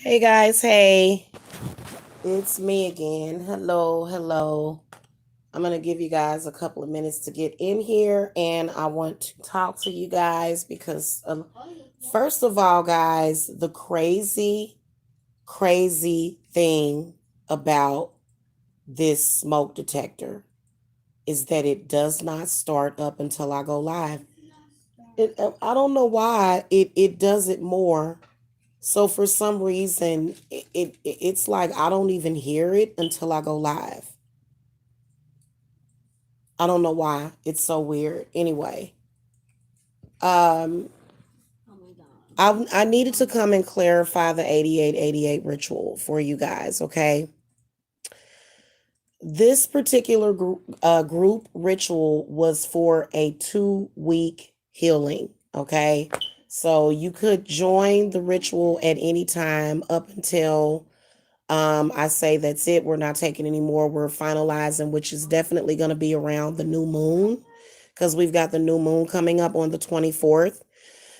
Hey guys, hey, it's me again. Hello, hello. I'm going to give you guys a couple of minutes to get in here, and I want to talk to you guys because, first of all, guys, the crazy thing about this smoke detector is that it does not start up until I go live. I don't know why it does it more. So for some reason, it's like I don't even hear it until I go live. I don't know why. It's so weird. Anyway, um, I needed to come and clarify the 8888 ritual for you guys. Okay, this particular group ritual was for a 2 week healing. Okay, so you could join the ritual at any time up until I say that's it. We're not taking any more. We're finalizing, which is definitely going to be around the new moon because we've got the new moon coming up on the 24th.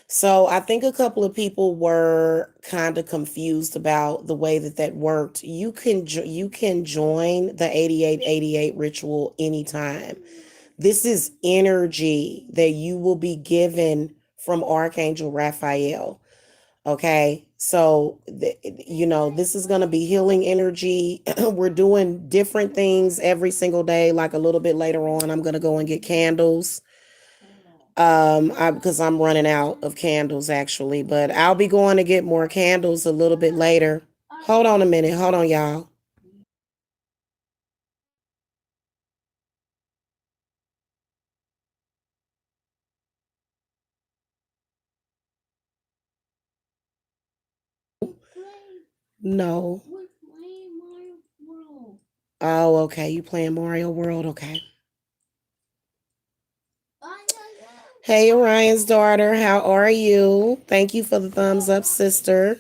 So I think a couple of people were kind of confused about the way that worked. You can join the 8888 ritual anytime. This is energy that you will be given from Archangel Raphael. Okay. So, this is going to be healing energy. We're doing different things every single day. Like a little bit later on, I'm going to go and get candles. Because I'm running out of candles actually, but I'll be going to get more candles a little bit later. Hold on a minute. Hold on, y'all. No. Oh, okay. You playing Mario World? Okay. Hey, Orion's daughter. How are you? Thank you for the thumbs up, sister.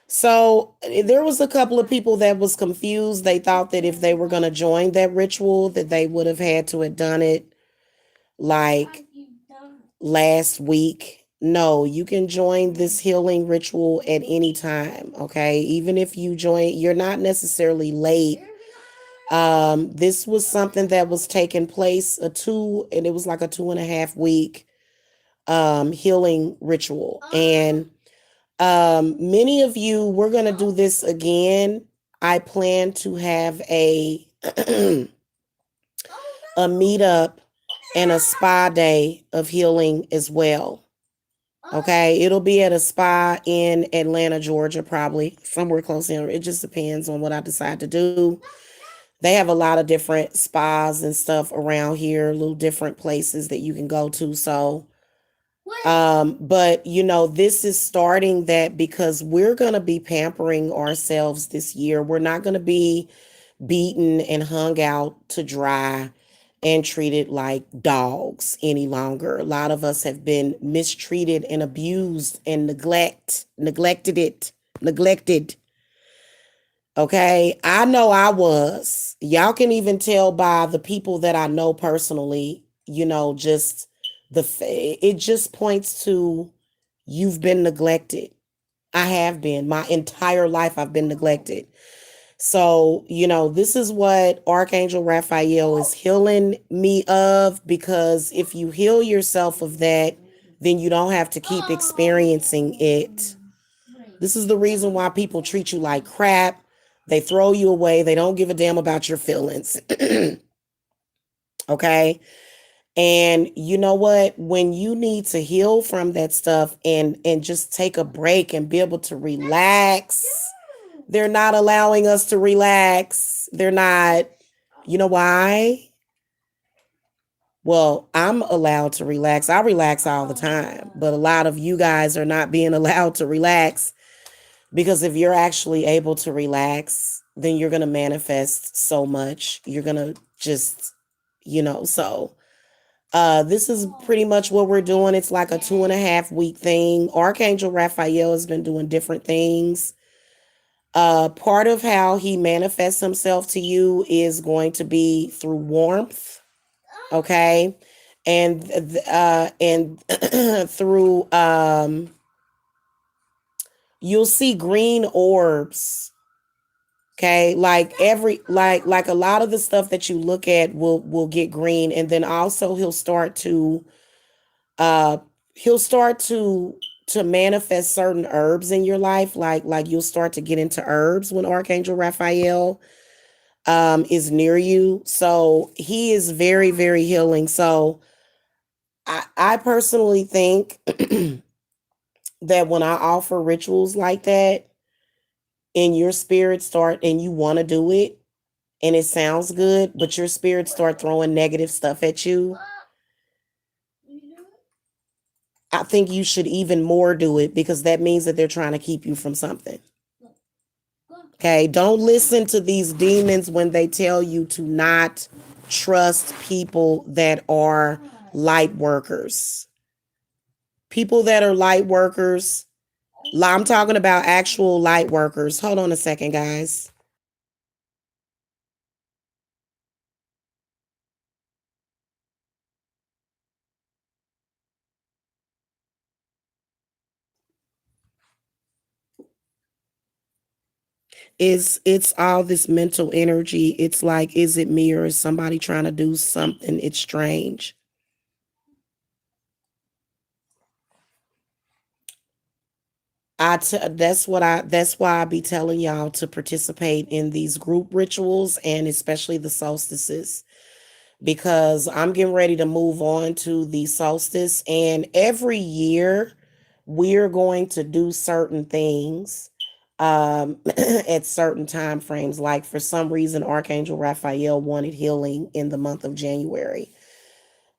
So there was a couple of people that was confused. They thought that if they were going to join that ritual, that they would have had to have done it like last week. No, you can join this healing ritual at any time. Okay, even if you join, you're not necessarily late. This was something that was taking place and it was like a 2.5 week healing ritual, and many of you, we're going to do this again. I plan to have a meetup and a spa day of healing as well. Okay, it'll be at a spa in Atlanta, Georgia, probably somewhere close in. It just depends on what I decide to do. They have a lot of different spas and stuff around here, little different places that you can go to. So but this is starting that because we're going to be pampering ourselves this year. We're not going to be beaten and hung out to dry and treated like dogs any longer. A lot of us have been mistreated and abused and neglected. Okay. I know I was. Y'all can even tell by the people that I know personally, just it just points to you've been neglected. I have been. My entire life I've been neglected. So, this is what Archangel Raphael is healing me of, because if you heal yourself of that, then you don't have to keep experiencing it. This is the reason why people treat you like crap. They throw you away. They don't give a damn about your feelings. Okay. And you know what? When you need to heal from that stuff and just take a break and be able to relax, they're not allowing us to relax. They're not. You know why? Well, I'm allowed to relax. I relax all the time, but a lot of you guys are not being allowed to relax. Because if you're actually able to relax, then you're going to manifest so much. You're going to just, so this is pretty much what we're doing. It's like a 2.5 week thing. Archangel Raphael has been doing different things. Part of how he manifests himself to you is going to be through warmth. Okay. And through you'll see green orbs. Okay, like every like a lot of the stuff that you look at will get green, and then also uh he'll start to manifest certain herbs in your life, like you'll start to get into herbs when Archangel Raphael is near you. So he is very, very healing. So I personally think that when I offer rituals like that and your spirit start and you want to do it and it sounds good, but your spirit start throwing negative stuff at you, I think you should even more do it, because that means that they're trying to keep you from something. Okay, don't listen to these demons when they tell you to not trust people that are light workers. People that are light workers, I'm talking about actual light workers. Hold on a second, guys. It's all this mental energy. It's like, is it me or is somebody trying to do something? It's strange. That's why I be telling y'all to participate in these group rituals, and especially the solstices, because I'm getting ready to move on to the solstice, and every year we're going to do certain things at certain time frames. Like for some reason Archangel Raphael wanted healing in the month of January.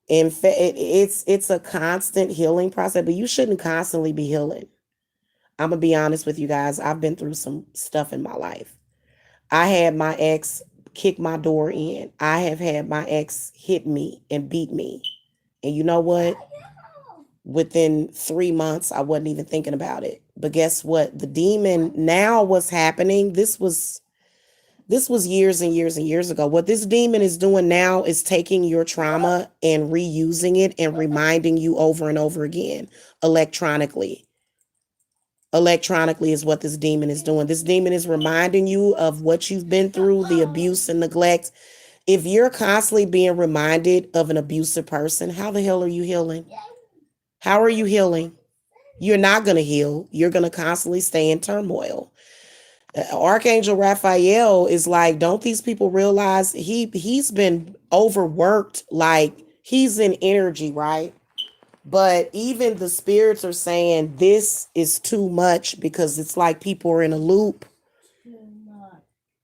In fact, it's a constant healing process, but you shouldn't constantly be healing. I'm gonna be honest with you guys. I've been through some stuff in my life. I had my ex kick my door in. I have had my ex hit me and beat me. And you know what? Within 3 months, I wasn't even thinking about it. But guess what? The demon, now what's happening? This was years and years and years ago. What this demon is doing now is taking your trauma and reusing it and reminding you over and over again electronically. Electronically is what this demon is doing. This demon is reminding you of what you've been through, the abuse and neglect. If you're constantly being reminded of an abusive person, how the hell are you healing? How are you healing? You're not going to heal. You're going to constantly stay in turmoil. Archangel Raphael is like, don't these people realize he's been overworked? Like, he's in energy, right? But even the spirits are saying this is too much, because it's like people are in a loop.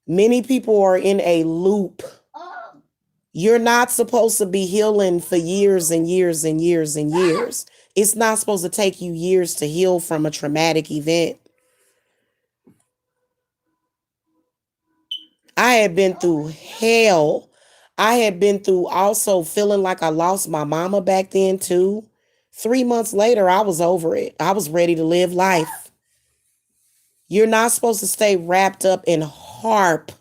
Many people are in a loop. You're not supposed to be healing for years and years and years and years. It's not supposed to take you years to heal from a traumatic event. I had been through hell. I had been through also feeling like I lost my mama back then too. 3 months later, I was over it. I was ready to live life. You're not supposed to stay wrapped up and harp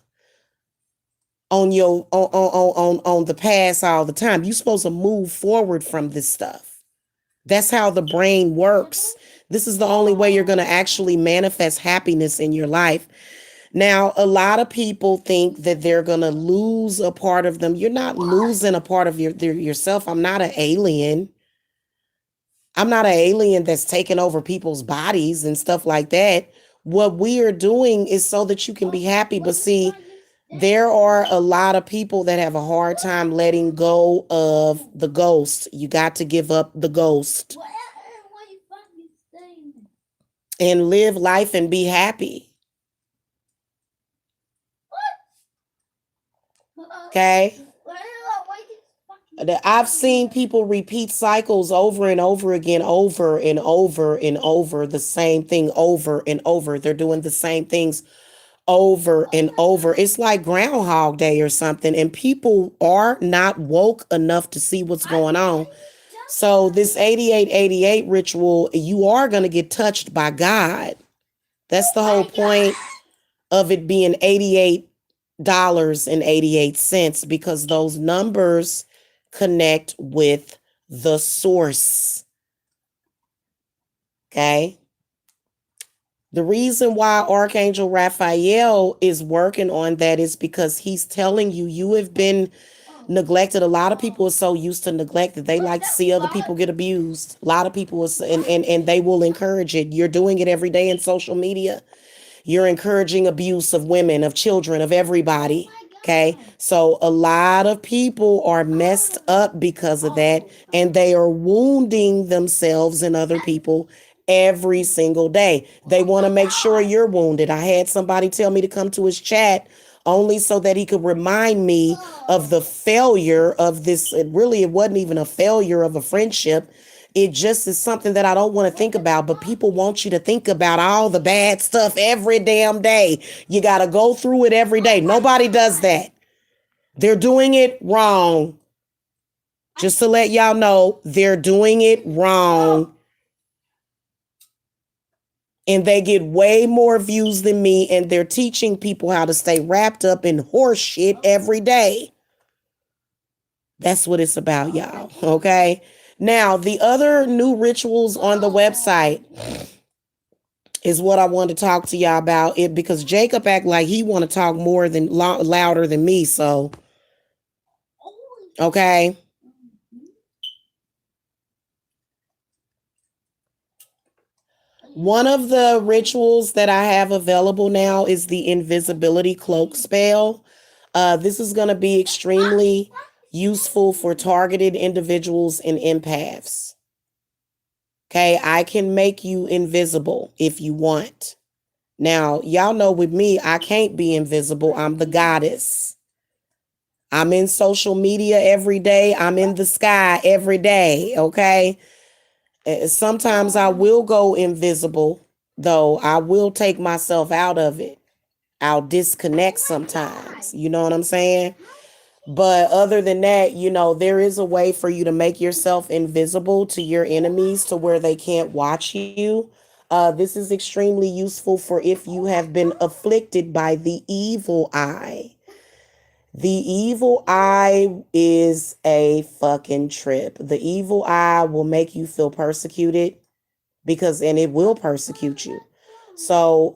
on your on the past all the time. You're supposed to move forward from this stuff. That's how the brain works. This is the only way you're going to actually manifest happiness in your life. Now, a lot of people think that they're going to lose a part of them. You're not losing a part of yourself. I'm not an alien. I'm not an alien that's taking over people's bodies and stuff like that. What we are doing is so that you can be happy. But see, there are a lot of people that have a hard time letting go of the ghost. You got to give up the ghost and live life and be happy. Okay? I've seen people repeat cycles over and over again, over and over and over, the same thing over and over. They're doing the same things over and over. It's like Groundhog Day or something, and people are not woke enough to see what's going on. So this 8888 ritual, you are going to get touched by God. That's the whole point of it being $88.88, because those numbers connect with the source. Okay? The reason why Archangel Raphael is working on that is because he's telling you you have been neglected. A lot of people are so used to neglect that they like to see other people get abused. A lot of people are, and they will encourage it. You're doing it every day in social media. You're encouraging abuse of women, of children, of everybody. Okay. So a lot of people are messed up because of that, and they are wounding themselves and other people every single day. They want to make sure you're wounded. I had somebody tell me to come to his chat only so that he could remind me of the failure of this. It wasn't even a failure of a friendship. It just is something that I don't want to think about, but people want you to think about all the bad stuff every damn day. You got to go through it every day. Nobody does that. They're doing it wrong. Just to let y'all know, they're doing it wrong. And they get way more views than me, and they're teaching people how to stay wrapped up in horse shit every day. That's what it's about, y'all. Okay. Now, the other new rituals on the website is what I wanted to talk to y'all about it, because Jacob act like he want to talk more than louder than me. So, okay. One of the rituals that I have available now is the invisibility cloak spell. This is going to be extremely useful for targeted individuals and empaths. Okay, I can make you invisible if you want. Now, y'all know with me, I can't be invisible. I'm the goddess. I'm in social media every day. I'm in the sky every day. Okay. Sometimes I will go invisible, though. I will take myself out of it. I'll disconnect sometimes. You know what I'm saying? But other than that, there is a way for you to make yourself invisible to your enemies to where they can't watch you. This is extremely useful for if you have been afflicted by the evil eye. The evil eye is a fucking trip. The evil eye will make you feel persecuted and it will persecute you. So,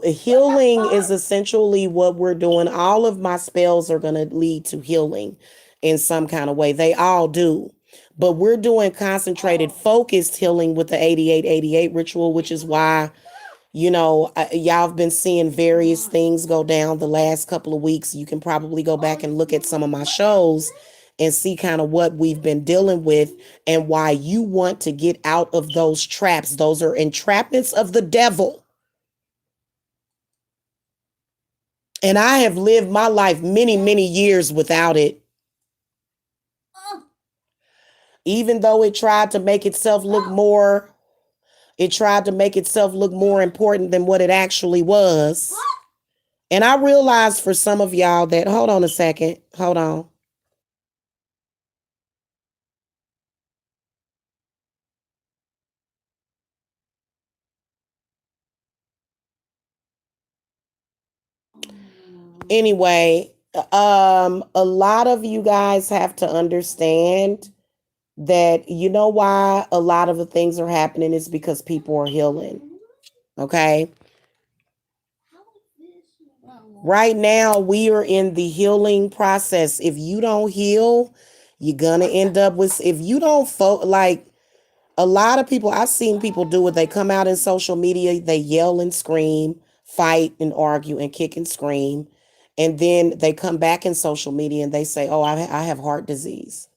healing is essentially what we're doing. All of my spells are going to lead to healing in some kind of way. They all do. But we're doing concentrated, focused healing with the 8888 ritual, which is why y'all have been seeing various things go down the last couple of weeks. You can probably go back and look at some of my shows and see kind of what we've been dealing with and why you want to get out of those traps. Those are entrapments of the devil. And I have lived my life many, many years without it. Even though it tried to make itself look more important than what it actually was. And I realized for some of y'all that, hold on a second, hold on. Anyway, a lot of you guys have to understand that why a lot of the things are happening is because people are healing. Okay. Right now, we are in the healing process. If you don't heal, you're gonna end up with, if you don't like a lot of people, I've seen people do it. They come out in social media, they yell and scream, fight and argue and kick and scream. And then they come back in social media and they say, oh, I have heart disease.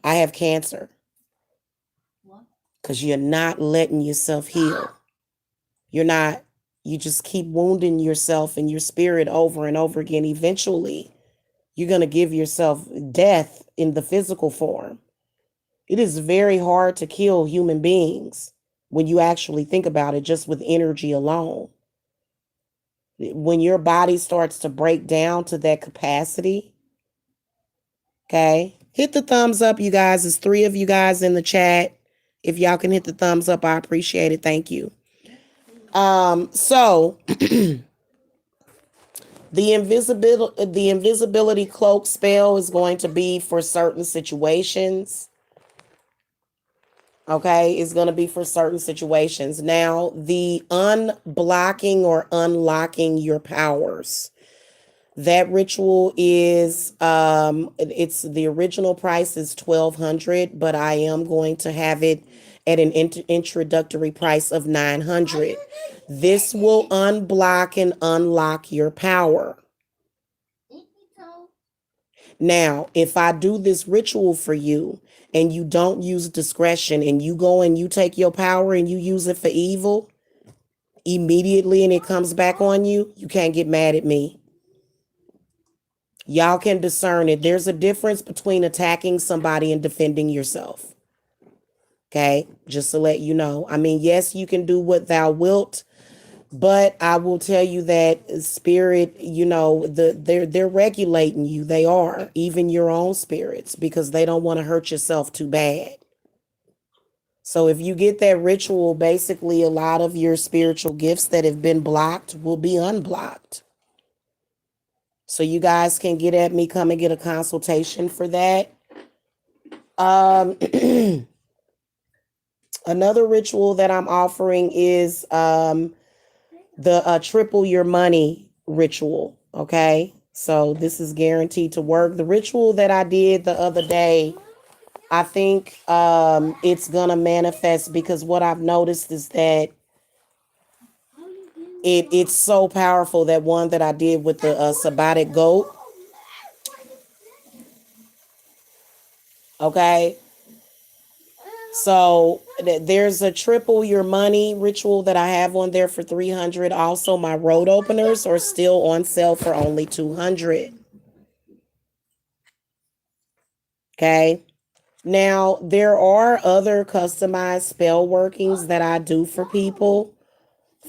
I have cancer. Because you're not letting yourself heal. You're not, you just keep wounding yourself and your spirit over and over again. Eventually, you're going to give yourself death in the physical form. It is very hard to kill human beings when you actually think about it, just with energy alone. When your body starts to break down to that capacity, okay? Hit the thumbs up, you guys. There's 3 of you guys in the chat. If y'all can hit the thumbs up, I appreciate it. Thank you. So the invisibility cloak spell is going to be for certain situations. Okay, it's going to be for certain situations. Now, the unblocking or unlocking your powers. That ritual is it's the original price is 1,200, but I am going to have it at an introductory price of 900. This will unblock and unlock your power. Now, if I do this ritual for you and you don't use discretion and you go and you take your power and you use it for evil immediately and it comes back on you, you can't get mad at me. Y'all can discern it. There's a difference between attacking somebody and defending yourself. Okay, just to let you know. I mean, yes, you can do what thou wilt, but I will tell you that spirit, they're regulating you. They are, even your own spirits, because they don't want to hurt yourself too bad. So if you get that ritual, basically a lot of your spiritual gifts that have been blocked will be unblocked. So you guys can get at me, come and get a consultation for that. Another ritual that I'm offering is the triple your money ritual. Okay. So this is guaranteed to work. The ritual that I did the other day, I think it's going to manifest because what I've noticed is that it's so powerful. That one that I did with the sabbatic goat. Okay. So there's a triple your money ritual that I have on there for 300. Also, my road openers are still on sale for only 200. Okay. Now, there are other customized spell workings that I do for people.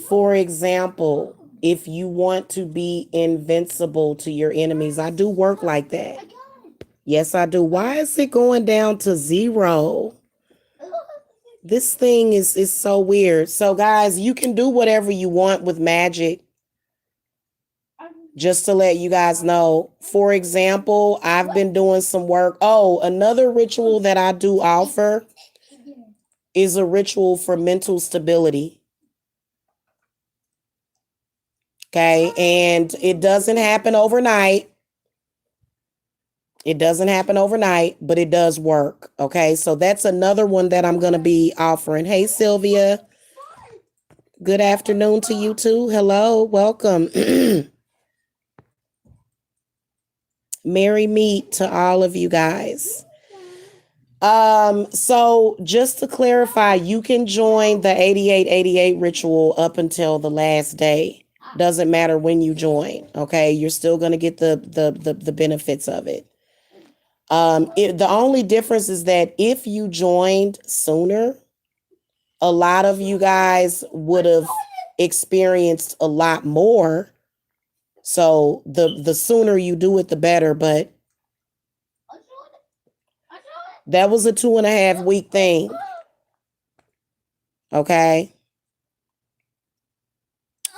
For example, if you want to be invincible to your enemies, I do work like that. Yes, I do. Why is it going down to 0? This thing is so weird. So guys, you can do whatever you want with magic. Just to let you guys know. For example, I've been doing some work. Oh, another ritual that I do offer is a ritual for mental stability. Okay. And it doesn't happen overnight. It doesn't happen overnight, but it does work. Okay. So that's another one that I'm going to be offering. Hey, Sylvia. Good afternoon to you too. Hello. Welcome. Merry meet to all of you guys. So just to clarify, you can join the 8888 ritual up until the last day. Doesn't matter when you join. Okay, you're still gonna get the benefits of it. The only difference is that if you joined sooner, a lot of you guys would have experienced a lot more. So the sooner you do it, the better. But that was a 2.5 week thing. Okay.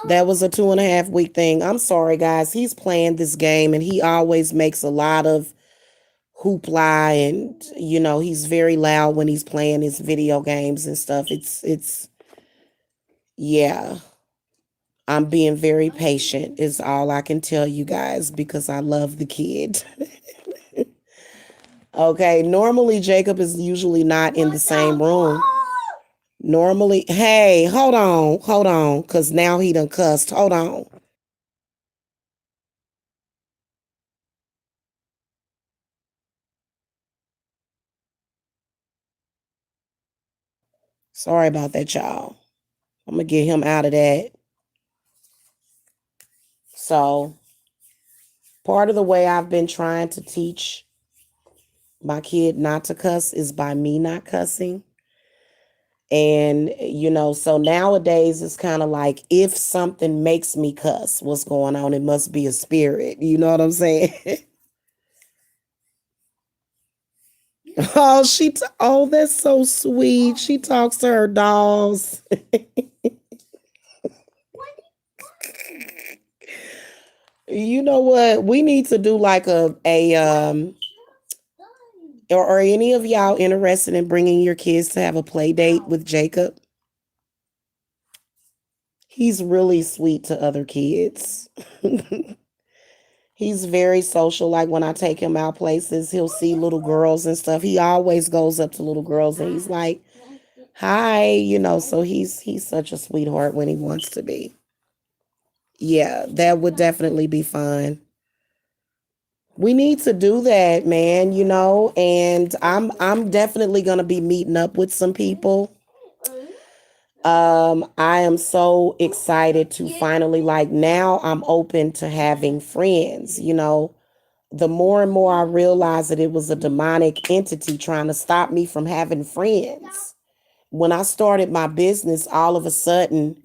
That was a 2.5 week thing. I'm sorry, guys. He's playing this game and he always makes a lot of hoopla and he's very loud when he's playing his video games and stuff. It's yeah. I'm being very patient is all I can tell you guys because I love the kid. Okay, normally Jacob is usually not in the same room. Normally, hey, hold on, because now he done cussed. Hold on. Sorry about that, y'all. I'm going to get him out of that. So, part of the way I've been trying to teach my kid not to cuss is by me not cussing. And, so nowadays it's kind of like if something makes me cuss, what's going on? It must be a spirit. You know what I'm saying? Oh, oh, that's so sweet. She talks to her dolls. You know what? We need to do like a Or are any of y'all interested in bringing your kids to have a play date with Jacob? He's really sweet to other kids. He's very social. Like when I take him out places, he'll see little girls and stuff. He always goes up to little girls and he's like, "Hi," so he's such a sweetheart when he wants to be. Yeah, that would definitely be fun. We need to do that, man, and I'm definitely going to be meeting up with some people. I am so excited to finally, like, now I'm open to having friends. The more and more I realized that it was a demonic entity trying to stop me from having friends. When I started my business, all of a sudden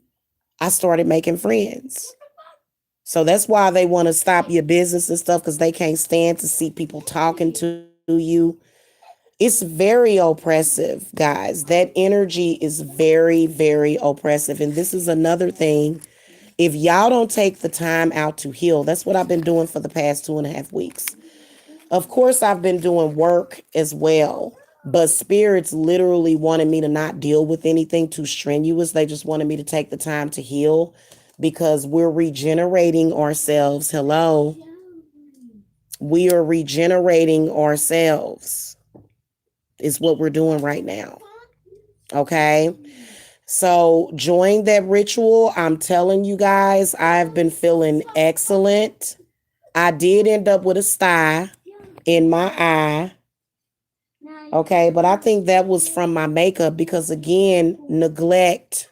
I started making friends. So that's why they want to stop your business and stuff, because they can't stand to see people talking to you. It's very oppressive, guys. That energy is very, very oppressive. And this is another thing. If y'all don't take the time out to heal, that's what I've been doing for the past 2.5 weeks. Of course, I've been doing work as well, but spirits literally wanted me to not deal with anything too strenuous. They just wanted me to take the time to heal because we're regenerating ourselves. Hello. We are regenerating ourselves, is what we're doing right now. Okay. So join that ritual. I'm telling you guys, I've been feeling excellent. I did end up with a sty in my eye. Okay, but I think that was from my makeup because, again, neglect.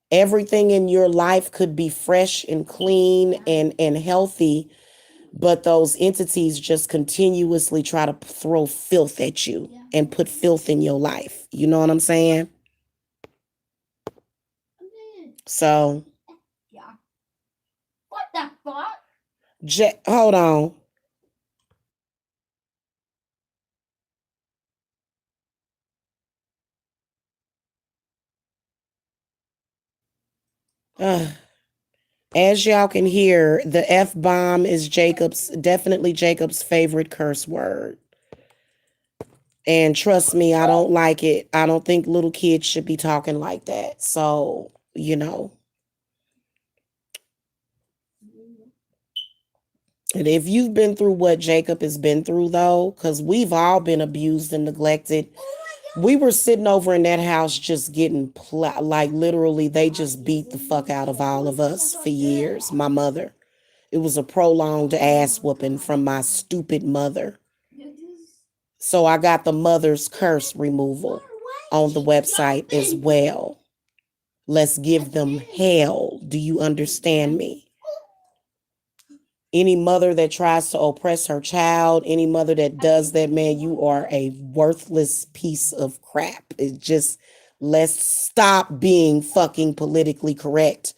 Everything in your life could be fresh and clean and healthy, but those entities just continuously try to throw filth at you and put filth in your life. You know what I'm saying? So, hold on. Uh, as y'all can hear, the F bomb is definitely Jacob's favorite curse word. And trust me, I don't like it. I don't think little kids should be talking like that. So, and if you've been through what Jacob has been through, though, because we've all been abused and neglected. We were sitting over in that house just getting, like, literally, they just beat the fuck out of all of us for years. My mother. It was a prolonged ass whooping from my stupid mother. So I got the mother's curse removal on the website as well. Let's give them hell. Do you understand me? Any mother that tries to oppress her child, any mother that does that, man, you are a worthless piece of crap. It's just, let's stop being fucking politically correct.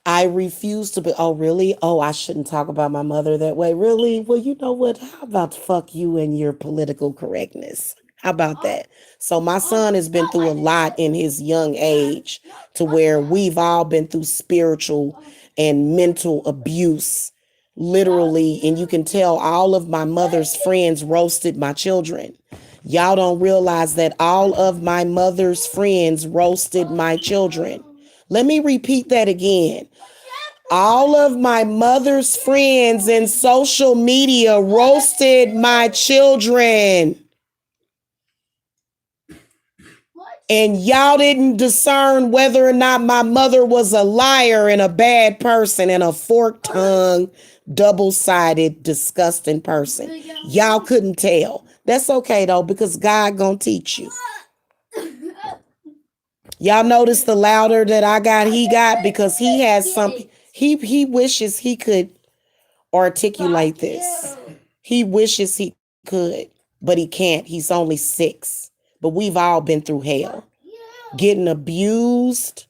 I refuse to be. Oh, really? Oh, I shouldn't talk about my mother that way. Really? Well, you know what? How about fuck you and your political correctness? How about that? So my son has been through a lot in his young age, to where we've all been through spiritual and mental abuse, literally. And you can tell all of my mother's friends roasted my children. Y'all don't realize that all of my mother's friends roasted my children. Let me repeat that again. All of my mother's friends in social media roasted my children. And y'all didn't discern whether or not my mother was a liar and a bad person and a fork-tongued, double-sided, disgusting person. Y'all couldn't tell. That's okay, though, because God gonna teach you. Y'all notice the louder that I got, he got, because he has something. He wishes he could articulate this. He wishes he could, but he can't. He's only 6. But we've all been through hell. Getting abused.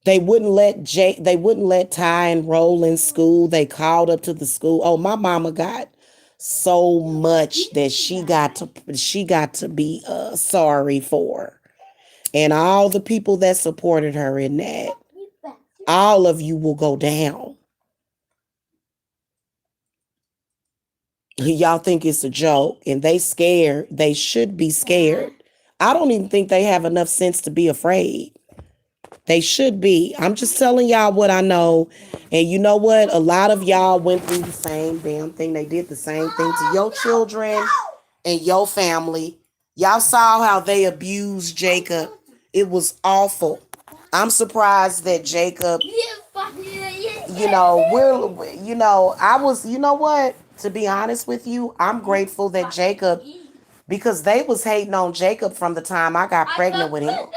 They wouldn't let Ty enroll in school. They called up to the school. Oh, my mama got so much that she got to be sorry for. And all the people that supported her in that, all of you will go down. Y'all think it's a joke and they scared. They should be scared. I don't even think they have enough sense to be afraid. They should be. I'm just telling y'all what I know. And you know what? A lot of y'all went through the same damn thing. They did the same thing to your children and your family. Y'all saw how they abused Jacob. It was awful. I'm surprised that Jacob, I was, you know what? To be honest with you, I'm grateful that Jacob, because they was hating on Jacob from the time I got pregnant with him.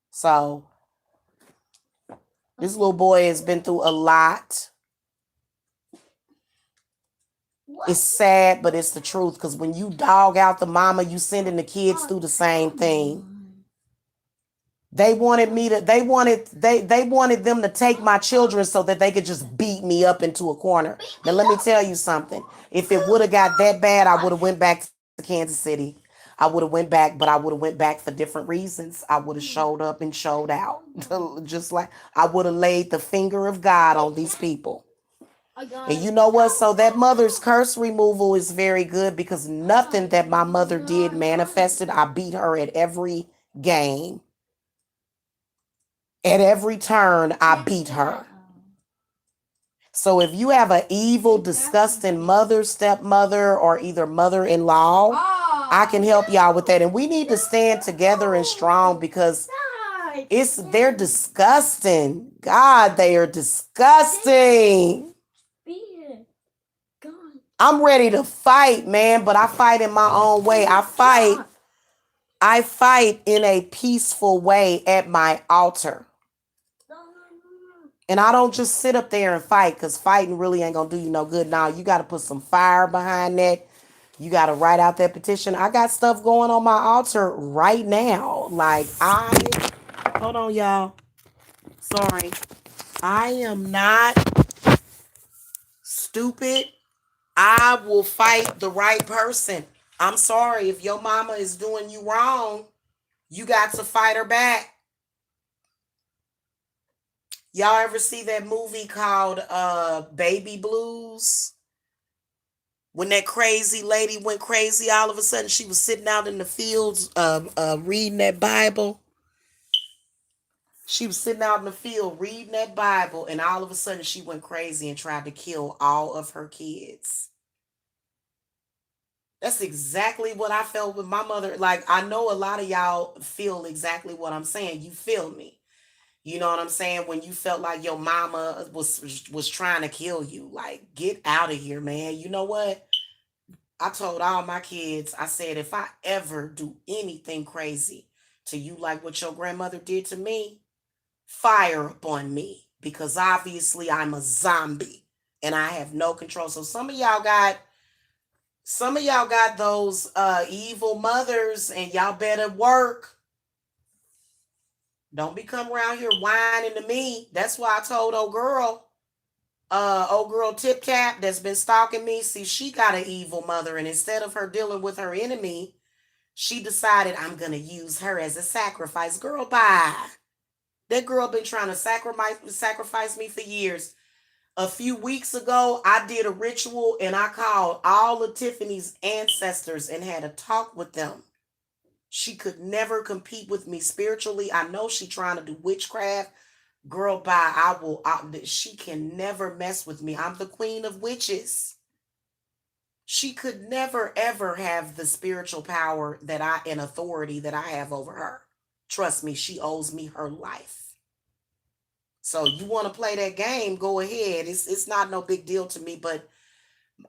So this little boy has been through a lot. It's sad, but it's the truth. Because when you dog out the mama, you sending the kids through the same thing. They wanted me to. They wanted them to take my children so that they could just beat me up into a corner. Now let me tell you something. If it would have got that bad, I would have went back to Kansas City. I would have went back, but I would have went back for different reasons. I would have showed up and showed out, just like I would have laid the finger of God on these people. And you know what? So that mother's curse removal is very good because nothing that my mother did manifested. I beat her at every game. At every turn, I beat her. So if you have an evil, disgusting mother, stepmother, or either mother-in-law, I can help y'all with that. And we need to stand together and strong because they're disgusting. God, they are disgusting. I'm ready to fight, man, but I fight in my own way. I fight in a peaceful way at my altar. And I don't just sit up there and fight because fighting really ain't going to do you no good. Now, you got to put some fire behind that. You got to write out that petition. I got stuff going on my altar right now. Hold on, y'all. Sorry. I am not stupid. I will fight the right person. I'm sorry. If your mama is doing you wrong, you got to fight her back. Y'all ever see that movie called Baby Blues? When that crazy lady went crazy, all of a sudden she was sitting out in the fields reading that Bible. She was sitting out in the field reading that Bible, and all of a sudden she went crazy and tried to kill all of her kids. That's exactly what I felt with my mother. Like, I know a lot of y'all feel exactly what I'm saying. You feel me. You know what I'm saying? When you felt like your mama was trying to kill you. Like, get out of here, man. You know what? I told all my kids, I said, if I ever do anything crazy to you like what your grandmother did to me, fire upon me. Because obviously I'm a zombie and I have no control. So some of y'all got those evil mothers, and y'all better work. Don't be coming around here whining to me. That's why I told old girl Tip Tap that's been stalking me. See, she got an evil mother, and instead of her dealing with her enemy, she decided I'm gonna use her as a sacrifice. Girl, bye. That girl been trying to sacrifice me for years. A few weeks ago, I did a ritual and I called all of Tiffany's ancestors and had a talk with them. She could never compete with me spiritually. I know she trying to do witchcraft. Girl, bye. She can never mess with me. I'm the queen of witches. She could never ever have the spiritual power and authority that I have over her. Trust me, she owes me her life. So you want to play that game, go ahead. It's not no big deal to me, but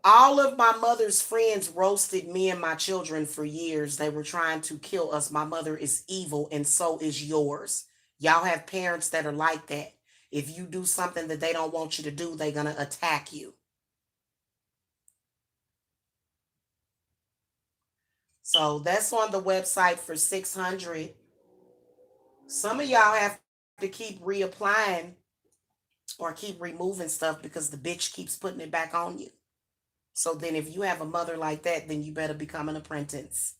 all of my mother's friends roasted me and my children for years. They were trying to kill us. My mother is evil, and so is yours. Y'all have parents that are like that. If you do something that they don't want you to do, they're going to attack you. So that's on the website for 600. Some of y'all have to keep reapplying or keep removing stuff because the bitch keeps putting it back on you. So then if you have a mother like that, then you better become an apprentice.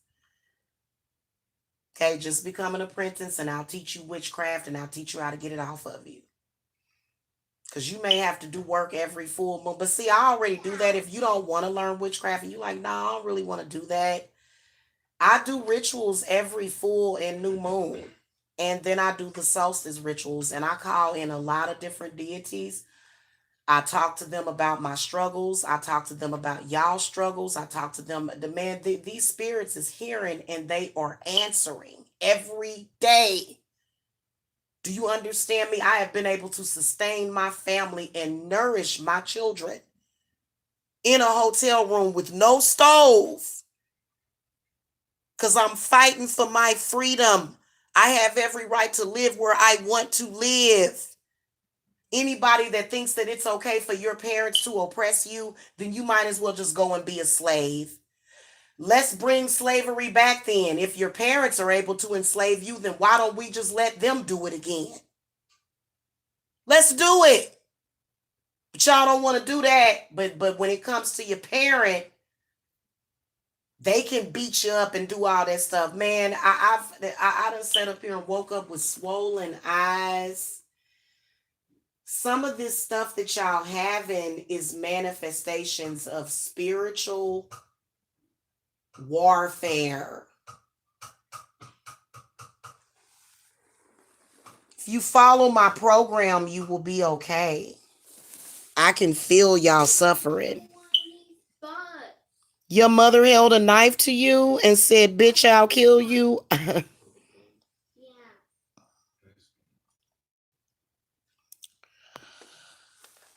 Okay, just become an apprentice and I'll teach you witchcraft and I'll teach you how to get it off of you. Because you may have to do work every full moon. But see, I already do that. If you don't want to learn witchcraft and you're like, no, I don't really want to do that. I do rituals every full and new moon. And then I do the solstice rituals. And I call in a lot of different deities. I talk to them about my struggles. I talk to them about y'all struggles. I talk to them. These spirits is hearing and they are answering every day. Do you understand me? I have been able to sustain my family and nourish my children in a hotel room with no stove because I'm fighting for my freedom. I have every right to live where I want to live. Anybody that thinks that it's okay for your parents to oppress you, then you might as well just go and be a slave. Let's bring slavery back then. If your parents are able to enslave you, then why don't we just let them do it again? Let's do it. But y'all don't want to do that. But when it comes to your parent, they can beat you up and do all that stuff. Man, I done sat up here and woke up with swollen eyes. Some of this stuff that y'all having is manifestations of spiritual warfare. If you follow my program, you will be okay. I can feel y'all suffering. Your mother held a knife to you and said, bitch, I'll kill you.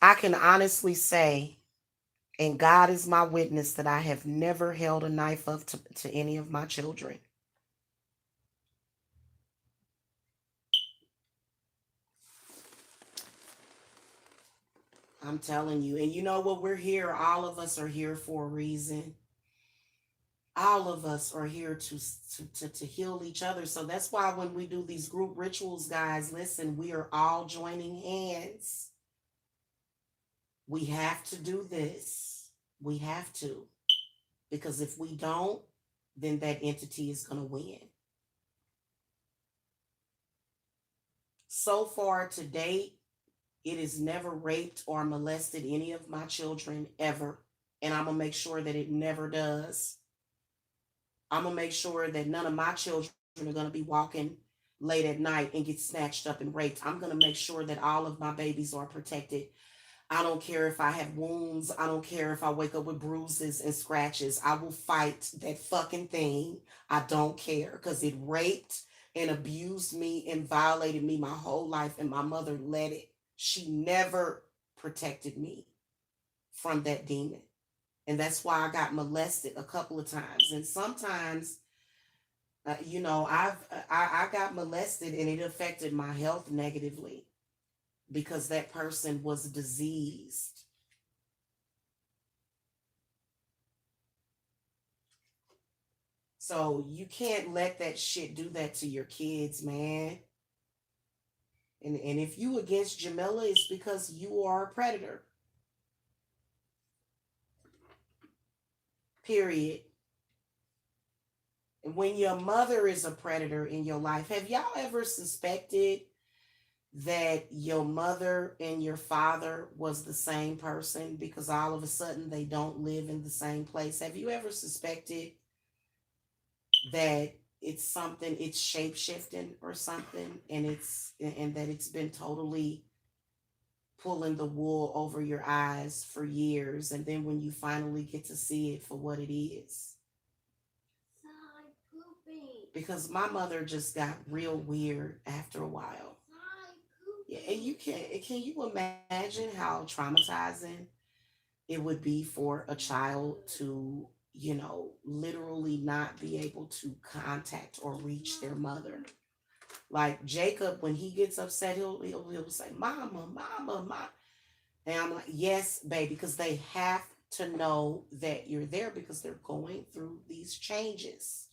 I can honestly say, and God is my witness, that I have never held a knife up to any of my children. I'm telling you. And you know what? We're here. All of us are here for a reason. All of us are here to heal each other. So that's why when we do these group rituals, guys, listen, we are all joining hands. We have to do this. We have to. Because if we don't, then that entity is going to win. So far to date, it has never raped or molested any of my children ever. And I'm going to make sure that it never does. I'm going to make sure that none of my children are going to be walking late at night and get snatched up and raped. I'm going to make sure that all of my babies are protected. I don't care if I have wounds. I don't care if I wake up with bruises and scratches. I will fight that fucking thing. I don't care because it raped and abused me and violated me my whole life, and my mother let it. She never protected me from that demon. And that's why I got molested a couple of times. And sometimes, I got molested and it affected my health negatively because that person was diseased. So you can't let that shit do that to your kids, man. And if you against Jamila, it's because you are a predator. Period. And when your mother is a predator in your life, have y'all ever suspected that your mother and your father was the same person because all of a sudden they don't live in the same place? Have you ever suspected that it's something, it's shape shifting or something, and that it's been totally pulling the wool over your eyes for years, and then when you finally get to see it for what it is? Because my mother just got real weird after a while. Yeah, and can you imagine how traumatizing it would be for a child to, literally not be able to contact or reach their mother? Like Jacob, when he gets upset, he'll say, "Mama, mama, mama," and I'm like, "Yes, baby," because they have to know that you're there because they're going through these changes.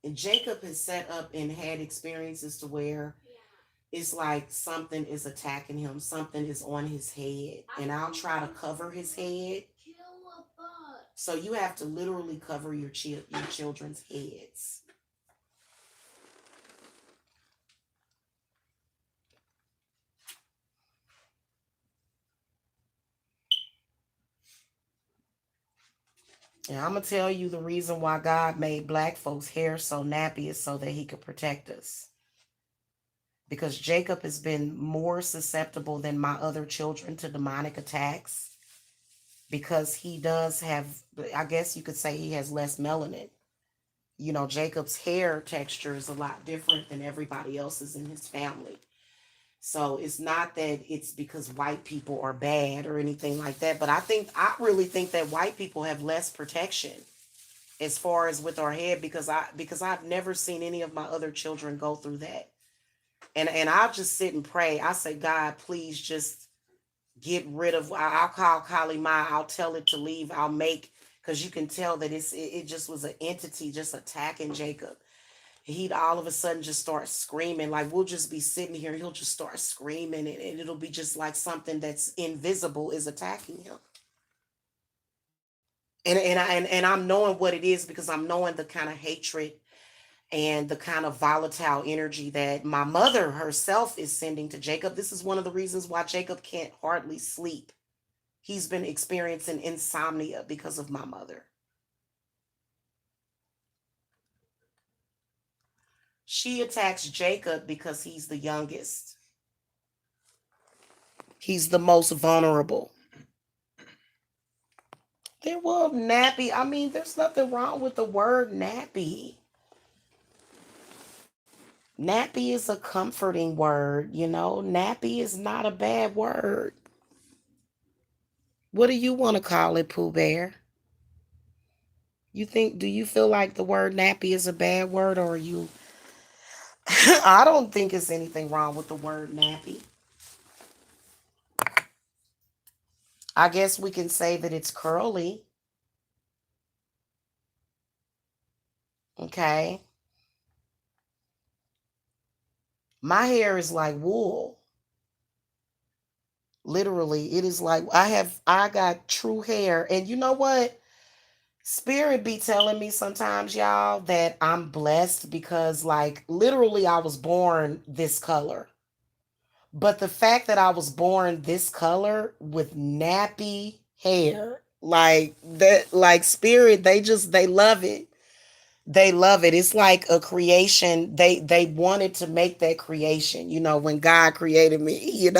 And Jacob has set up and had experiences to where it's like something is attacking him, something is on his head, and I'll try to cover his head. So you have to literally cover your children's heads. And I'm gonna tell you the reason why God made black folks' hair so nappy is so that He could protect us. Because Jacob has been more susceptible than my other children to demonic attacks because he does have, I guess you could say he has less melanin. Jacob's hair texture is a lot different than everybody else's in his family. So it's not that it's because white people are bad or anything like that, but I really think that white people have less protection as far as with our head because I've never seen any of my other children go through that. And I'll just sit and pray. I say, God, please just get rid of. I'll call Kali Ma. I'll tell it to leave. I'll make because you can tell that it just was an entity just attacking Jacob. He'd all of a sudden just start screaming. Like we'll just be sitting here and he'll just start screaming and it'll be just like something that's invisible is attacking him. And I'm knowing what it is because I'm knowing the kind of hatred and the kind of volatile energy that my mother herself is sending to Jacob. This is one of the reasons why Jacob can't hardly sleep. He's been experiencing insomnia because of my mother. She attacks Jacob because he's the youngest. He's the most vulnerable. There will nappy. I mean, there's nothing wrong with the word nappy. Nappy is a comforting word. Nappy is not a bad word. What do you want to call it, Pooh Bear? Do you feel like the word nappy is a bad word or are you I don't think there's anything wrong with the word nappy. I guess we can say that it's curly. Okay. My hair is like wool. Literally, it is like I got true hair. And you know what? Spirit be telling me sometimes, y'all, that I'm blessed because like literally I was born this color. But the fact that I was born this color with nappy hair, like that, like spirit, they love it. They love it. It's like a creation. They wanted to make that creation, when God created me.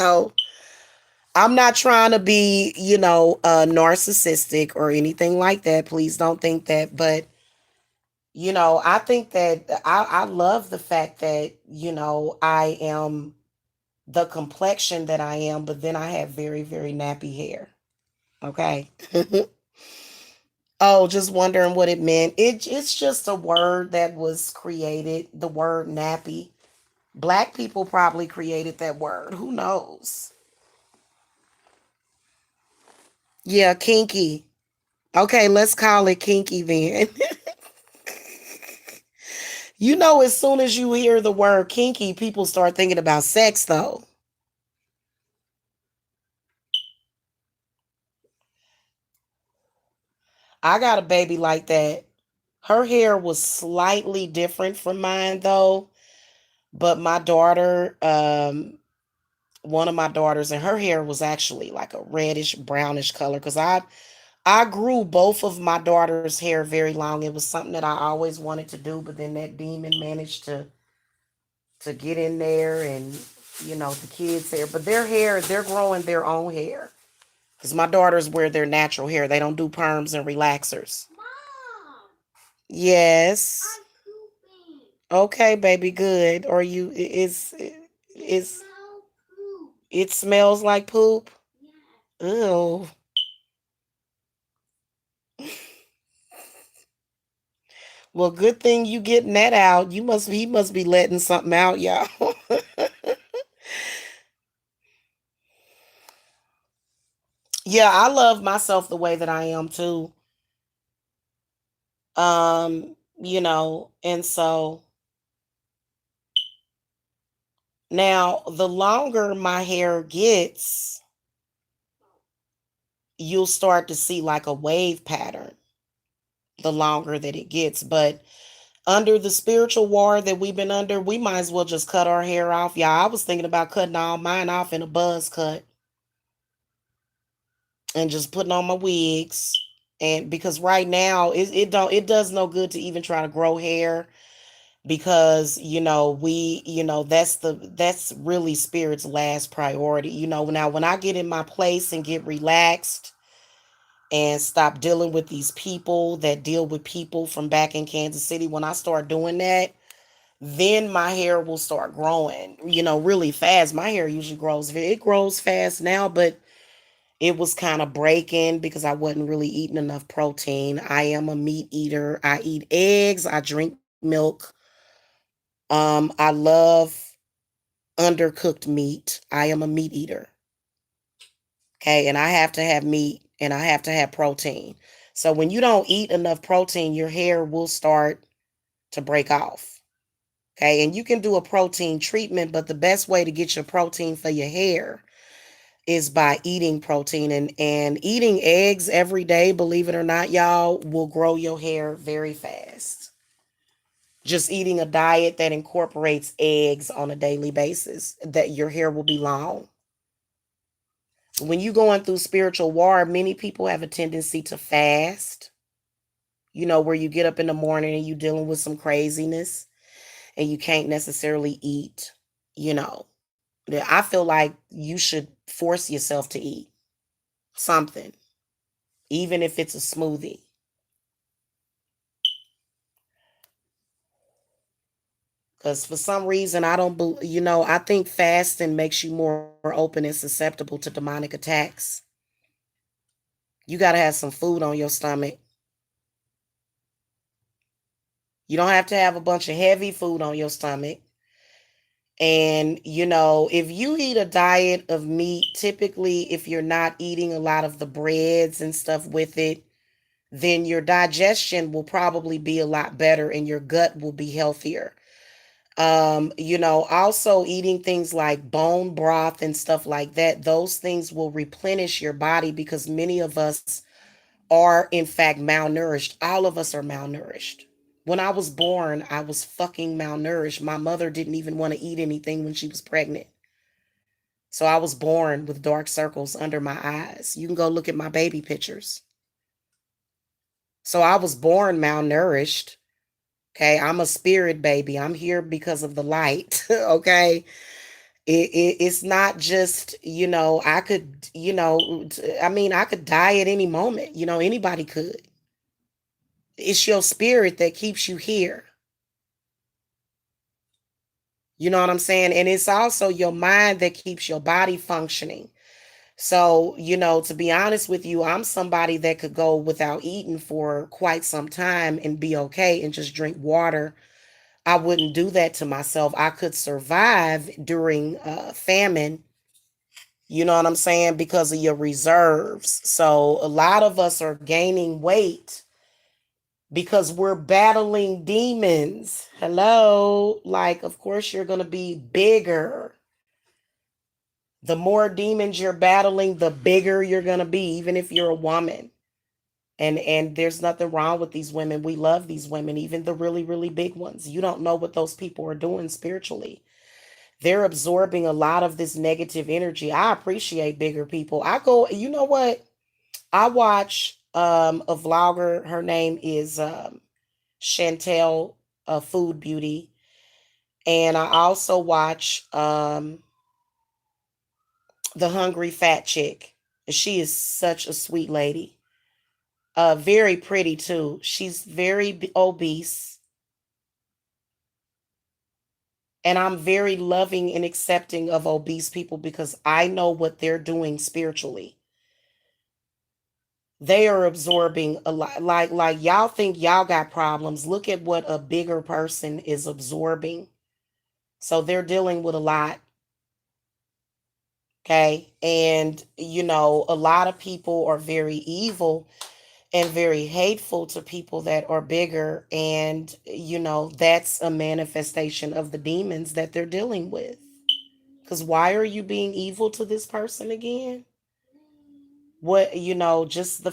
I'm not trying to be, narcissistic or anything like that. Please don't think that. But, I think that I love the fact that, I am the complexion that I am, but then I have very, very nappy hair. Okay. Oh, just wondering what it meant. It's just a word that was created, the word nappy. Black people probably created that word. Who knows? Yeah, kinky. Okay, let's call it kinky then. As soon as you hear the word kinky, people start thinking about sex though. I got a baby like that. Her hair was slightly different from mine though, but my daughter, one of my daughters, and her hair was actually like a reddish brownish color because I grew both of my daughter's hair very long. It was something that I always wanted to do, but then that demon managed to get in there and the kids' hair. But their hair, they're growing their own hair. Because my daughters wear their natural hair. They don't do perms and relaxers. Mom. Yes. I'm pooping. Okay, baby, good. Or you is it smells like poop? Yeah. Ew. Well, good thing you getting that out. He must be letting something out, y'all. Yeah, I love myself the way that I am too. And so now the longer my hair gets, you'll start to see like a wave pattern the longer that it gets. But under the spiritual war that we've been under, we might as well just cut our hair off. Yeah, I was thinking about cutting all mine off in a buzz cut and just putting on my wigs And because right now it does no good to even try to grow hair, because that's really spirit's last priority. Now when I get in my place and get relaxed and stop dealing with these people that deal with people from back in Kansas City, when I start doing that, then my hair will start growing, really fast. My hair usually it grows fast now, but it was kind of breaking because I wasn't really eating enough protein. I am a meat eater. I eat eggs, I drink milk. I love undercooked meat. I am a meat eater. Okay, and I have to have meat and I have to have protein. So when you don't eat enough protein, your hair will start to break off. Okay, and you can do a protein treatment, but the best way to get your protein for your hair is by eating protein, and eating eggs every day, believe it or not, y'all, will grow your hair very fast. Just eating a diet that incorporates eggs on a daily basis, that your hair will be long. When you going through spiritual war, many people have a tendency to fast, where you get up in the morning and you dealing with some craziness and you can't necessarily eat, you know. I feel like you should force yourself to eat something, even if it's a smoothie. Because for some reason, I don't, I think fasting makes you more open and susceptible to demonic attacks. You got to have some food on your stomach. You don't have to have a bunch of heavy food on your stomach. And, if you eat a diet of meat, typically, if you're not eating a lot of the breads and stuff with it, then your digestion will probably be a lot better and your gut will be healthier. Also eating things like bone broth and stuff like that, those things will replenish your body, because many of us are in fact malnourished. All of us are malnourished. When I was born, I was fucking malnourished. My mother didn't even want to eat anything when she was pregnant. So I was born with dark circles under my eyes. You can go look at my baby pictures. So I was born malnourished. Okay, I'm a spirit baby. I'm here because of the light. Okay, it's not just, I could, I mean, I could die at any moment. Anybody could. It's your spirit that keeps you here. You know what I'm saying? And it's also your mind that keeps your body functioning. So, to be honest with you, I'm somebody that could go without eating for quite some time and be okay and just drink water. I wouldn't do that to myself. I could survive during famine, you know what I'm saying, because of your reserves. So a lot of us are gaining weight because we're battling demons. Hello. Like, of course, you're going to be bigger. The more demons you're battling, the bigger you're going to be, even if you're a woman. And there's nothing wrong with these women. We love these women, even the really, really big ones. You don't know what those people are doing spiritually. They're absorbing a lot of this negative energy. I appreciate bigger people. I go, you know what? I watch a vlogger. Her name is Chantel Food Beauty. And I also watch the Hungry Fat Chick. She is such a sweet lady. Very pretty too. She's very obese, and I'm very loving and accepting of obese people because I know what they're doing spiritually. They are absorbing a lot. Like y'all think y'all got problems. Look at what a bigger person is absorbing. So they're dealing with a lot. Okay. And a lot of people are very evil and very hateful to people that are bigger. And, that's a manifestation of the demons that they're dealing with. Because why are you being evil to this person again? What, just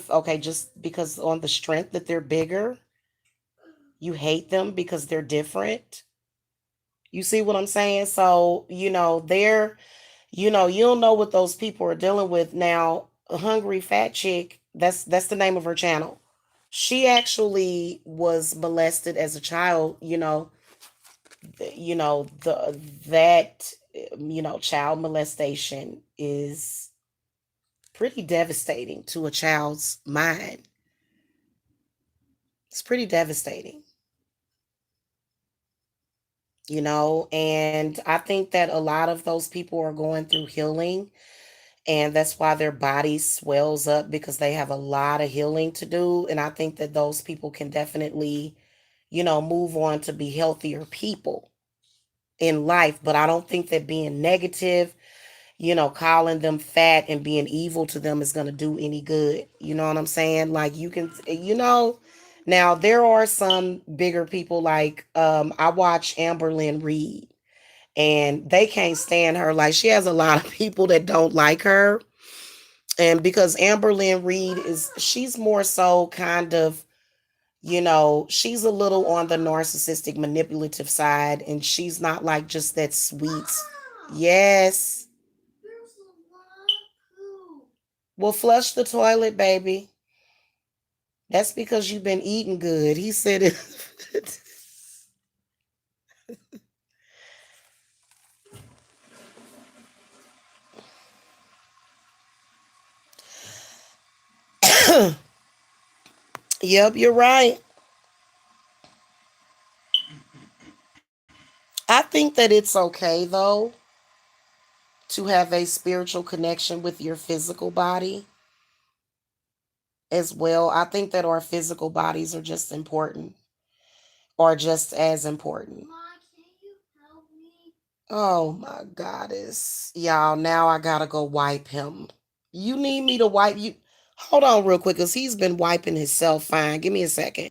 because on the strength that they're bigger, you hate them because they're different. You see what I'm saying? So, you don't know what those people are dealing with. Now, a Hungry Fat Chick, that's the name of her channel. She actually was molested as a child, the that child molestation is pretty devastating to a child's mind. It's pretty devastating, and I think that a lot of those people are going through healing, and that's why their body swells up because they have a lot of healing to do. And I think that those people can definitely, move on to be healthier people in life. But I don't think that being negative, calling them fat and being evil to them is going to do any good. You know what I'm saying? Like you can, now there are some bigger people like I watch Amberlynn Reed, and they can't stand her. Like she has a lot of people that don't like her. And because Amberlynn Reed she's more so kind of, she's a little on the narcissistic manipulative side, and she's not like just that sweet. Yes. Well, flush the toilet, baby. That's because you've been eating good. He said it. Yep, you're right. I think that it's okay though to have a spiritual connection with your physical body as well. I think that our physical bodies are just important, or just as important. Oh my goddess. Y'all, now I gotta go wipe him. You need me to wipe you? Hold on real quick, because he's been wiping himself fine. Give me a second.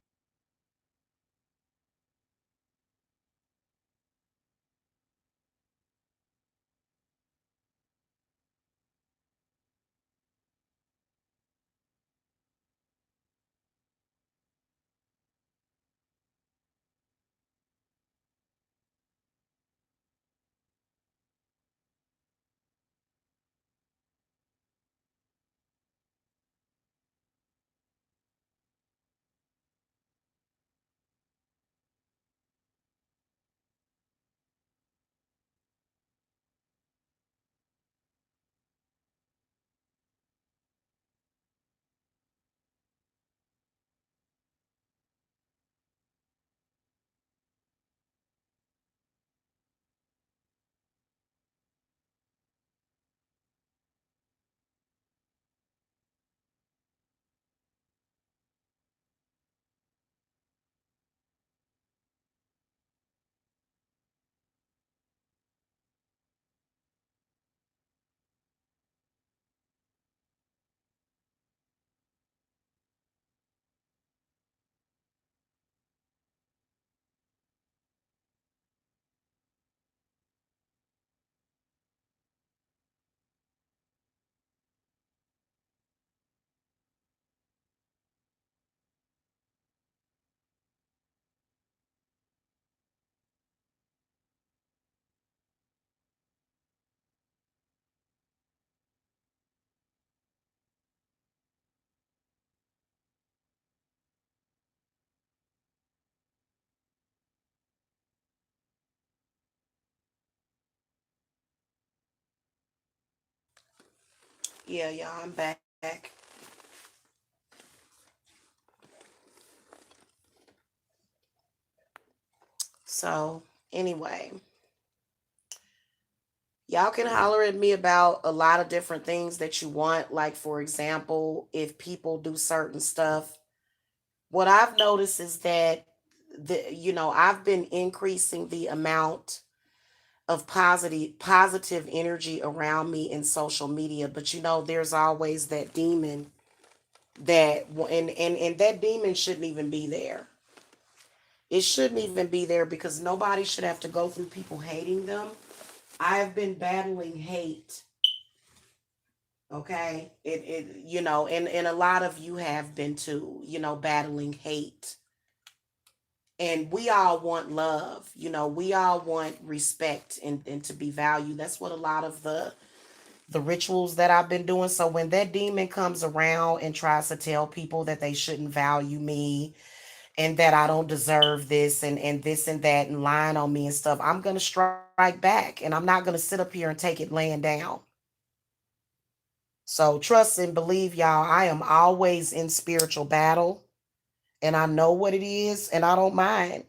Yeah, y'all, I'm back. So, anyway, y'all can holler at me about a lot of different things that you want. Like, for example, if people do certain stuff, what I've noticed is that I've been increasing the amount of positive energy around me in social media. But there's always that demon and that demon shouldn't even be there. It shouldn't even be there because nobody should have to go through people hating them. I've been battling hate. Okay, and a lot of you have been too, battling hate. And we all want love, we all want respect and to be valued. That's what a lot of the rituals that I've been doing. So when that demon comes around and tries to tell people that they shouldn't value me and that I don't deserve this and this and that and lying on me and stuff, I'm going to strike back, and I'm not going to sit up here and take it laying down. So trust and believe, y'all, I am always in spiritual battle, and I know what it is, and I don't mind.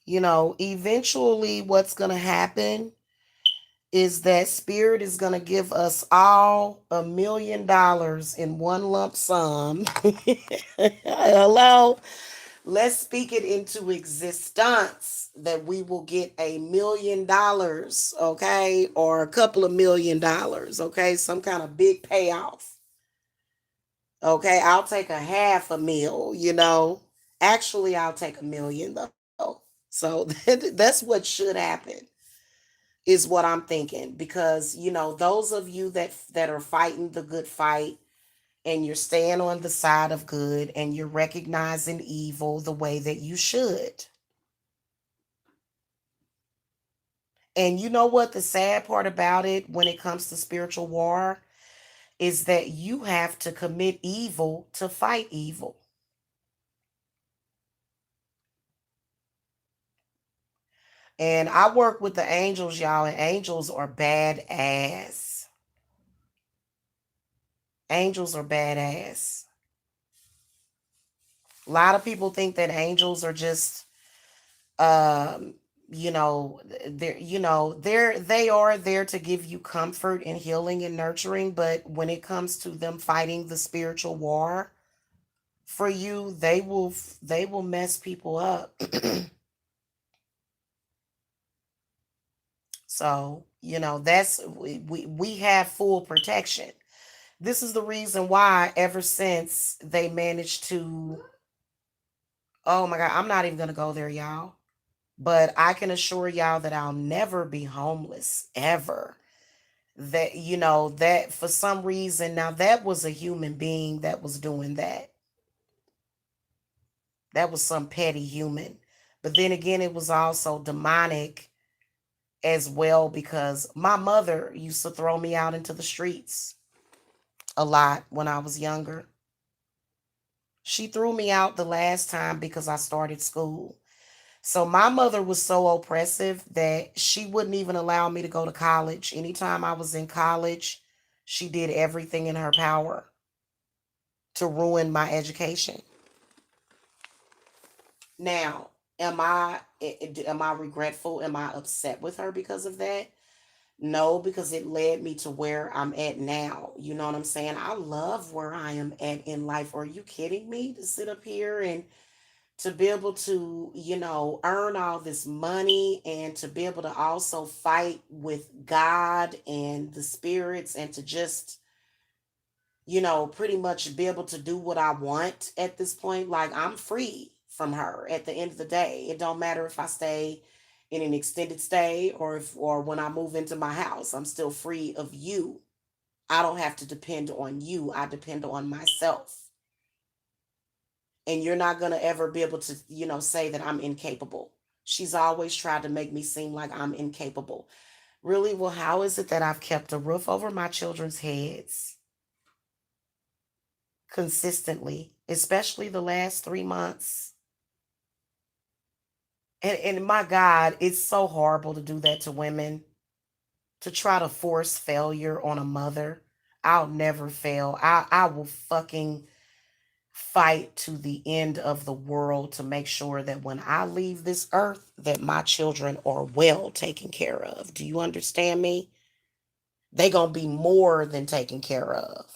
Eventually what's going to happen is that spirit is going to give us all $1 million in one lump sum. Hello? Let's speak it into existence that we will get $1 million, okay? Or a couple of $1 million, okay? Some kind of big payoff. Okay, I'll take a half a mil. Actually, I'll take 1 million though. So that's what should happen, is what I'm thinking, because those of you that are fighting the good fight, and you're staying on the side of good, and you're recognizing evil the way that you should. And you know what the sad part about it when it comes to spiritual war is that you have to commit evil to fight evil. And I work with the angels, y'all, and angels are badass. Angels are badass. A lot of people think that angels are just um they are there to give you comfort and healing and nurturing, but when it comes to them fighting the spiritual war for you, they will mess people up. So that's we have full protection. This is the reason why, ever since they managed to, oh my god, I'm not even gonna go there, y'all, but I can assure y'all that I'll never be homeless ever. That that for some reason, now that was a human being that was doing that. That was some petty human. But then again, it was also demonic as well, because my mother used to throw me out into the streets a lot when I was younger. She threw me out the last time because I started school. So my mother was so oppressive that she wouldn't even allow me to go to college. Anytime I was in college, she did everything in her power to ruin my education. Now, am I regretful? Am I upset with her because of that? No, because it led me to where I'm at now. You know what I'm saying? I love where I am at in life. Are you kidding me? To sit up here and to be able to, earn all this money, and to be able to also fight with God and the spirits, and to just, pretty much be able to do what I want at this point. Like, I'm free from her at the end of the day. It don't matter if I stay in an extended stay, or when I move into my house, I'm still free of you. I don't have to depend on you. I depend on myself. And you're not going to ever be able to, say that I'm incapable. She's always tried to make me seem like I'm incapable. Really? Well, how is it that I've kept a roof over my children's heads consistently, especially the last 3 months? And my God, it's so horrible to do that to women, to try to force failure on a mother. I'll never fail. I will fucking fight to the end of the world to make sure that when I leave this earth, that my children are well taken care of. Do you understand me? They gonna be more than taken care of.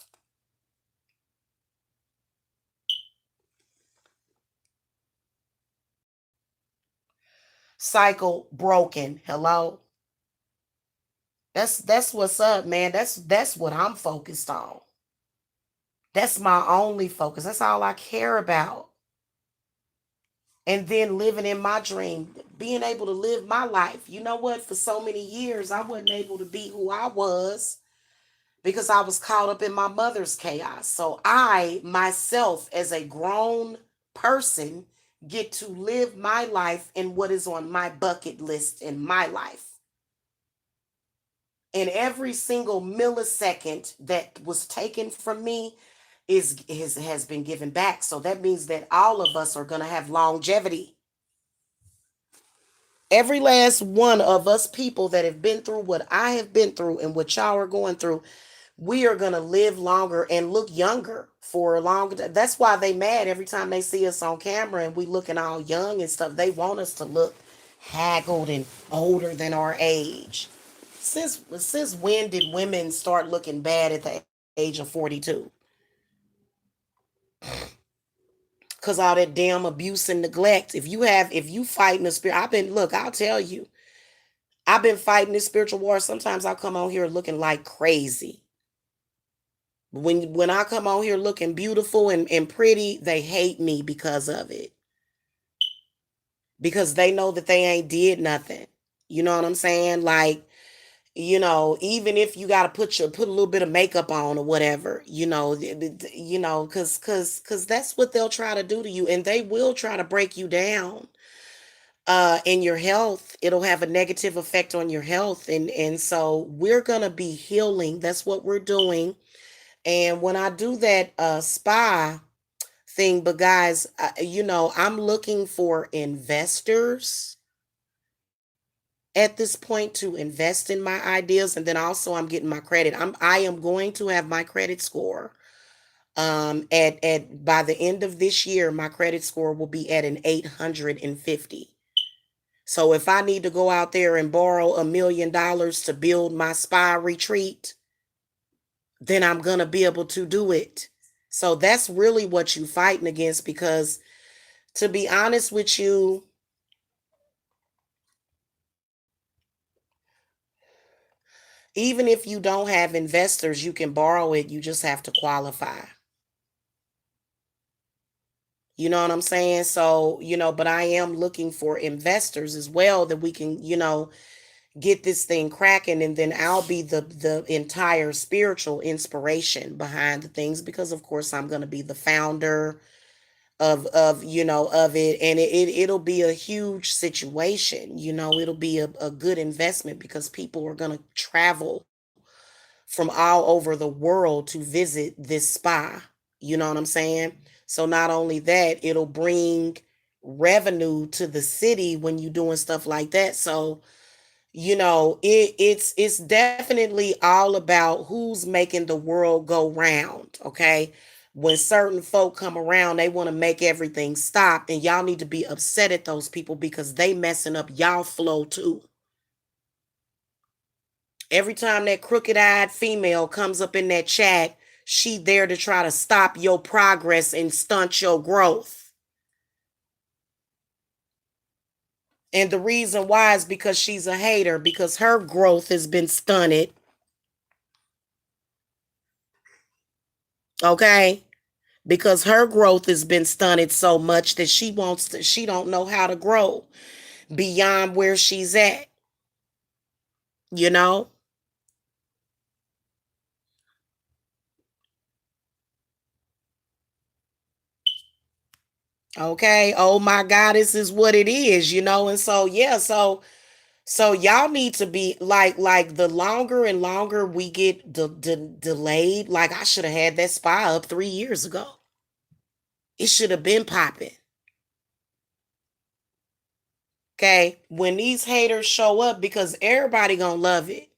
Cycle broken. Hello? That's what's up, man. That's what I'm focused on. That's my only focus. That's all I care about. And then living in my dream, being able to live my life. You know what? For so many years, I wasn't able to be who I was because I was caught up in my mother's chaos. So I, myself, as a grown person, get to live my life and what is on my bucket list in my life. And every single millisecond that was taken from me has been given back. So that means that all of us are going to have longevity. Every last one of us people that have been through what I have been through and what y'all are going through, we are going to live longer and look younger for a longer. That's why they mad every time they see us on camera and we looking all young and stuff. They want us to look haggled and older than our age. Since when did women start looking bad at the age of 42? Cause all that damn abuse and neglect. If you fighting the spirit, I'll tell you, I've been fighting this spiritual war. Sometimes I come on here looking like crazy. When I come on here looking beautiful and pretty, they hate me because of it. Because they know that they ain't did nothing. You know what I'm saying? Like, even if you got to put a little bit of makeup on or whatever, cuz that's what they'll try to do to you, and they will try to break you down in your health. It'll have a negative effect on your health, and so we're going to be healing. That's what we're doing. And when I do that spa thing, but guys, I'm looking for investors at this point to invest in my ideas, and then also I'm getting my credit. I am going to have my credit score at by the end of this year. My credit score will be at an 850. So if I need to go out there and borrow $1 million to build my spa retreat, then I'm gonna be able to do it. So that's really what you fighting against, because to be honest with you, even if you don't have investors, you can borrow it. You just have to qualify. You know what I'm saying? So, but I am looking for investors as well, that we can, get this thing cracking, and then I'll be the entire spiritual inspiration behind the things, because of course I'm going to be the founder of it, and it'll be a huge situation. It'll be a good investment, because people are going to travel from all over the world to visit this spa. You know what I'm saying? So not only that, it'll bring revenue to the city when you're doing stuff like that. So it's definitely all about who's making the world go round. Okay, when certain folk come around, they want to make everything stop, and y'all need to be upset at those people, because they messing up y'all flow too. Every time that crooked-eyed female comes up in that chat, she there to try to stop your progress and stunt your growth. And the reason why is because she's a hater, because her growth has been stunted. Okay? Because her growth has been stunted so much that she don't know how to grow beyond where she's at, you know? Okay? Oh my God, this is what it is. And so yeah, so y'all need to be like the longer and longer we get delayed. Like, I should have had that spa up 3 years ago. It should have been popping. Okay, when these haters show up, because everybody gonna love it.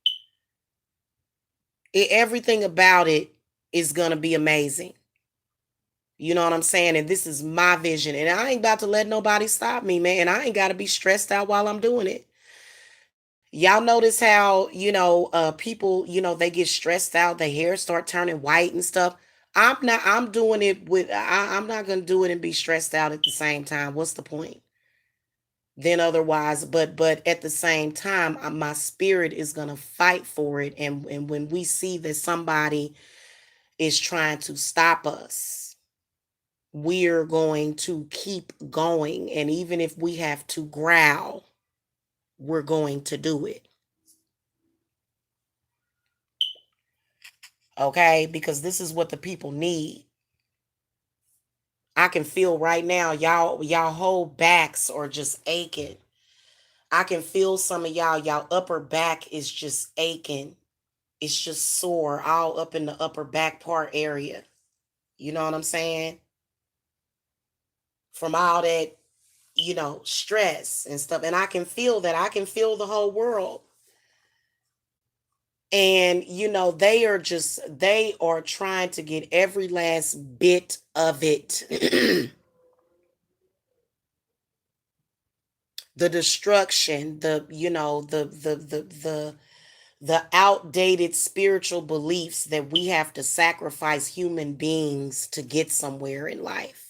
Everything about it is gonna be amazing. You know what I'm saying? And this is my vision, and I ain't about to let nobody stop me, man. I ain't got to be stressed out while I'm doing it. Y'all notice how, people, they get stressed out, their hair start turning white and stuff. I'm doing it I'm not going to do it and be stressed out at the same time. What's the point? Then otherwise, but at the same time, my spirit is going to fight for it. And when we see that somebody is trying to stop us, we're going to keep going. And even if we have to growl, we're going to do it. Okay? Because this is what the people need. I can feel right now, y'all whole backs are just aching. I can feel some of y'all upper back is just aching. It's just sore all up in the upper back part area. You know what I'm saying? From all that, stress and stuff. And I can feel that. I can feel the whole world. And, they are trying to get every last bit of it. The destruction, the outdated spiritual beliefs that we have to sacrifice human beings to get somewhere in life.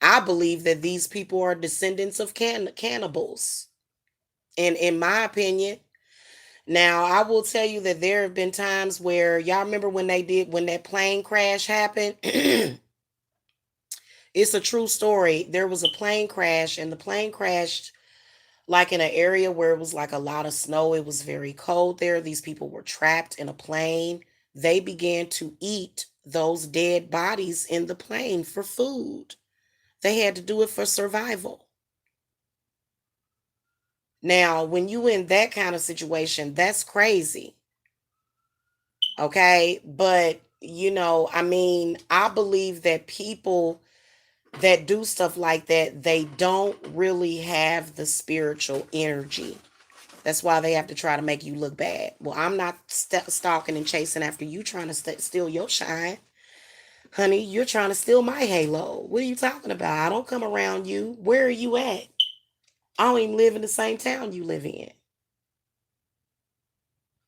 I believe that these people are descendants of cannibals. And in my opinion, now I will tell you that there have been times where y'all remember when that plane crash happened. It's a true story. There was a plane crash, and the plane crashed like in an area where it was like a lot of snow. It was very cold there. These people were trapped in a plane. They began to eat those dead bodies in the plane for food. They had to do it for survival. Now, when you in that kind of situation, that's crazy. Okay? But, I believe that people that do stuff like that, they don't really have the spiritual energy. That's why they have to try to make you look bad. Well, I'm not stalking and chasing after you trying to steal your shine. Honey, you're trying to steal my halo. What are you talking about? I don't come around you. Where are you at? I don't even live in the same town you live in.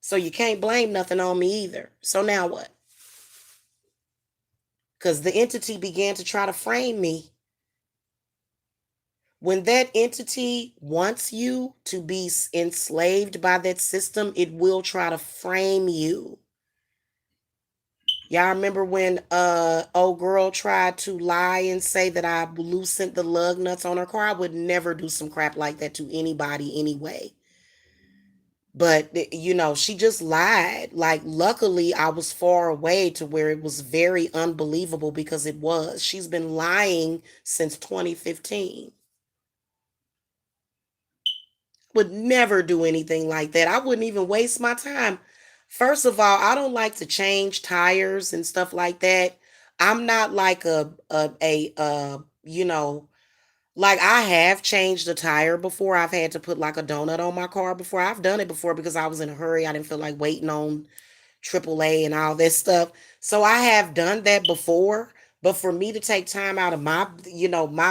So you can't blame nothing on me either. So now what? Because the entity began to try to frame me. When that entity wants you to be enslaved by that system, it will try to frame you. Y'all remember when old girl tried to lie and say that I loosened the lug nuts on her car? I would never do some crap like that to anybody anyway. But she just lied. Like, luckily I was far away to where it was very unbelievable, because it was. She's been lying since 2015. Would never do anything like that. I wouldn't even waste my time. First of all, I don't like to change tires and stuff like that. I'm not like like, I have changed a tire before. I've had to put like a donut on my car before. I've done it before because I was in a hurry. I didn't feel like waiting on AAA and all this stuff. So I have done that before. But for me to take time out of my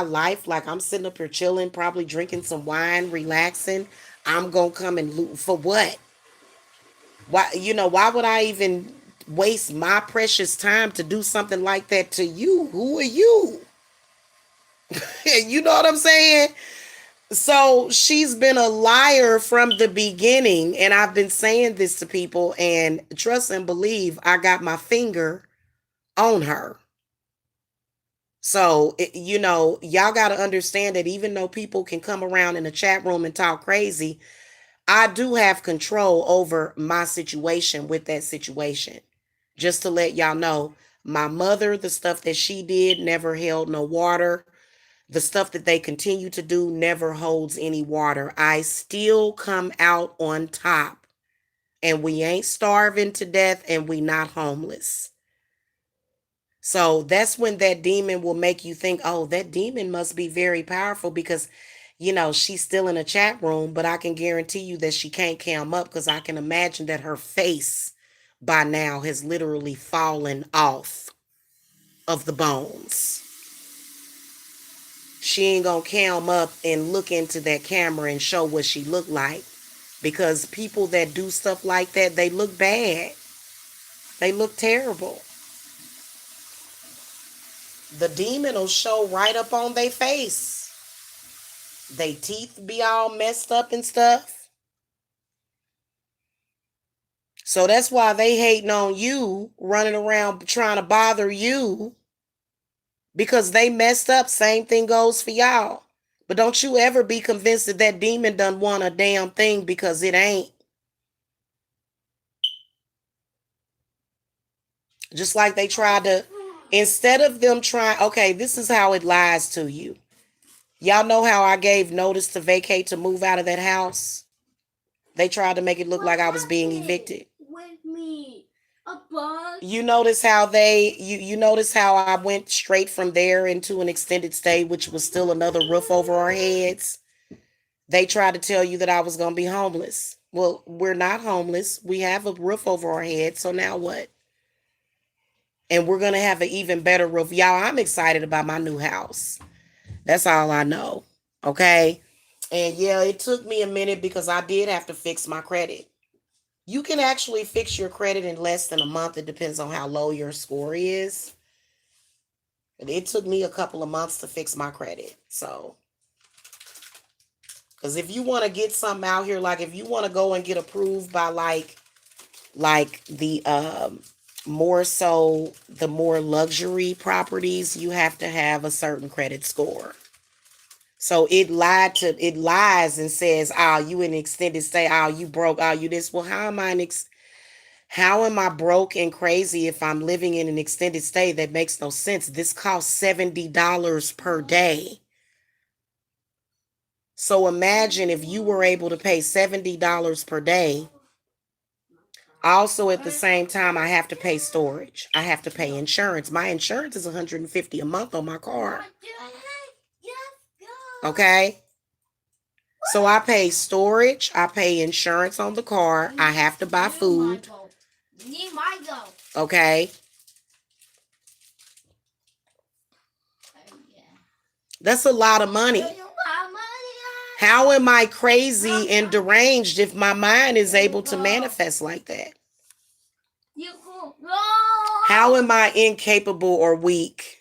life, like I'm sitting up here chilling, probably drinking some wine, relaxing, I'm gonna come and loot for what? Why would I even waste my precious time to do something like that to you? Who are you? You know what I'm saying? So she's been a liar from the beginning, and I've been saying this to people, and trust and believe I got my finger on her. So, y'all got to understand that even though people can come around in the chat room and talk crazy, I do have control over my situation with that situation. Just to let y'all know, my mother, the stuff that she did never held no water. The stuff that they continue to do never holds any water. I still come out on top. And we ain't starving to death, and we not homeless. So that's when that demon will make you think, oh, that demon must be very powerful, because, she's still in a chat room, but I can guarantee you that she can't come up, because I can imagine that her face by now has literally fallen off of the bones. She ain't gonna come up and look into that camera and show what she look like, because people that do stuff like that, they look bad. They look terrible. The demon will show right up on their face. They teeth be all messed up and stuff. So that's why they hating on you, running around trying to bother you, because they messed up. Same thing goes for y'all. But don't you ever be convinced that that demon done want a damn thing, because it ain't. Just like they tried to, instead of them trying, okay, this is how it lies to you. Y'all know how I gave notice to vacate, to move out of that house? They tried to make it look like I was being evicted. With me. A bug. You notice how you notice how I went straight from there into an extended stay, which was still another roof over our heads. They tried to tell you that I was going to be homeless. Well, we're not homeless. We have a roof over our heads. So now what? And we're going to have an even better roof. Y'all, I'm excited about my new house. That's all I know. Okay. And yeah, it took me a minute because I did have to fix my credit. You can actually fix your credit in less than a month. It depends on how low your score is. And it took me a couple of months to fix my credit. So, because if you want to get something out here, like if you want to go and get approved by like the more so the more luxury properties, you have to have a certain credit score. So it lies and says, "Oh, you in extended stay. Oh, you broke. Oh, you this." Well, how am I broke and crazy if I'm living in an extended stay? That makes no sense. This costs $70 per day. So imagine if you were able to pay $70 per day. Also, at the same time, I have to pay storage. I have to pay insurance. My insurance is $150 a month on my car. Okay? So I pay storage. I pay insurance on the car. I have to buy food. Okay? That's a lot of money. How am I crazy and deranged if my mind is able to manifest like that? How am I incapable or weak?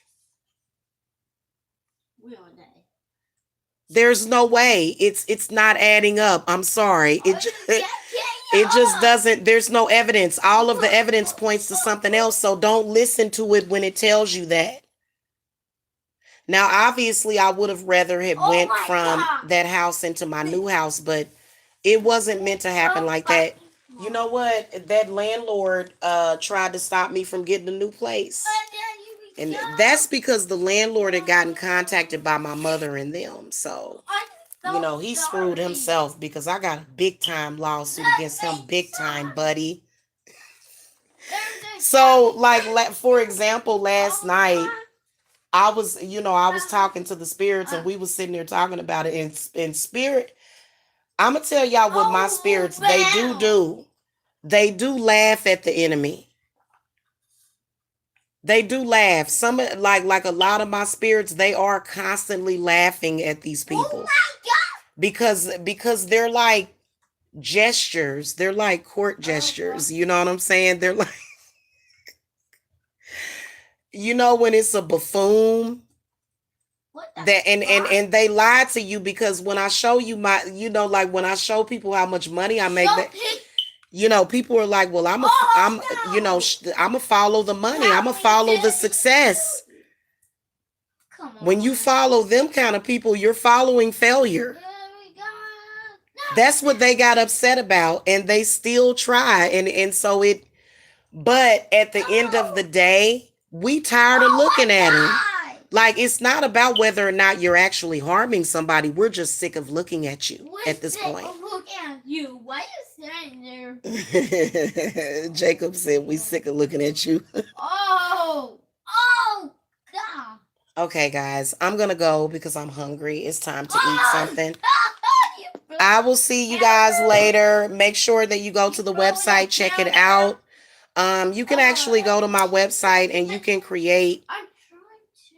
There's no way. It's not adding up. I'm sorry. It just doesn't. There's no evidence. All of the evidence points to something else. So don't listen to it when it tells you that. Now, obviously, I would have rather have went from that house into my new house, but it wasn't meant to happen like that. You know what? That landlord tried to stop me from getting a new place. And that's because the landlord had gotten contacted by my mother and them. So, he screwed himself because I got a big time lawsuit against him. Big time, buddy. So, for example, last night, I was talking to the spirits and we was sitting there talking about it in spirit. I'm going to tell y'all what my spirits, they do. They do laugh at the enemy. They do laugh. Some like a lot of my spirits, they are constantly laughing at these people. Because they're like gestures. They're like court gestures. You know what I'm saying? They're like, when it's a buffoon that and they lie to you, because when I show you like when I show people how much money I make, people are like, well, I'm gonna follow the money. I'm gonna follow the success. When you follow them kind of people, you're following failure. That's what they got upset about, and they still try. And so but at the end of the day, we tired of looking at them. Like, it's not about whether or not you're actually harming somebody. We're just sick of looking at you at this point. Look at you. Why are you standing there? Jacob said, we sick of looking at you. Oh, God. Okay, guys, I'm going to go because I'm hungry. It's time to eat something. I will see you guys later. Make sure that you go to the website, check it out. You can actually go to my website and you can create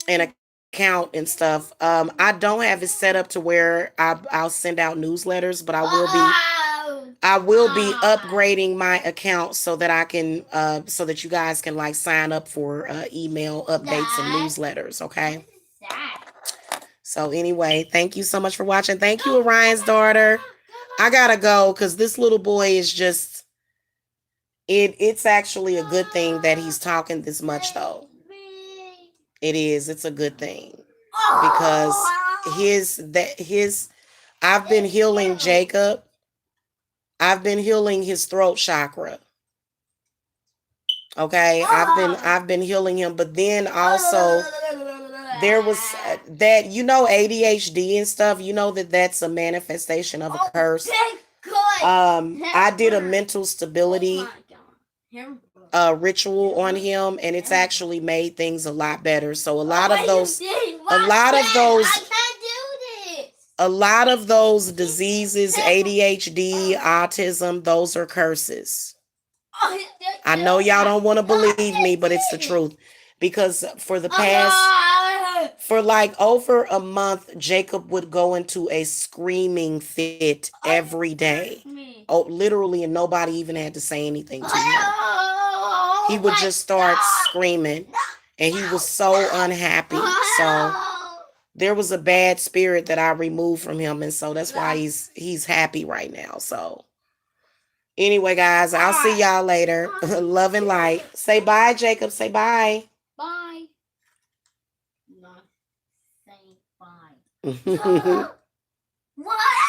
an account and stuff. I don't have it set up to where I'll send out newsletters, but I will be upgrading my account so that I can so that you guys can like sign up for email updates and newsletters. Okay. So anyway, thank you so much for watching. Thank you, Orion's daughter. I gotta go because this little boy is just it's actually a good thing that he's talking this much though. It is. It's a good thing because I've been healing Jacob. I've been healing his throat chakra. Okay, I've been healing him, but then also there was that ADHD and stuff. That's a manifestation of a curse. I did a mental stability ritual on him, and it's actually made things a lot better. So a lot of those diseases, ADHD, autism, those are curses. I know y'all don't want to believe me, but it's the truth. Because for like over a month, Jacob would go into a screaming fit every day. Oh, literally, and nobody even had to say anything to him. He would just start screaming, and he was so unhappy. So there was a bad spirit that I removed from him, and so that's why he's happy right now. So anyway, guys, I'll see y'all later. Love and light. Say bye, Jacob. Say bye. Bye. Not saying bye. What?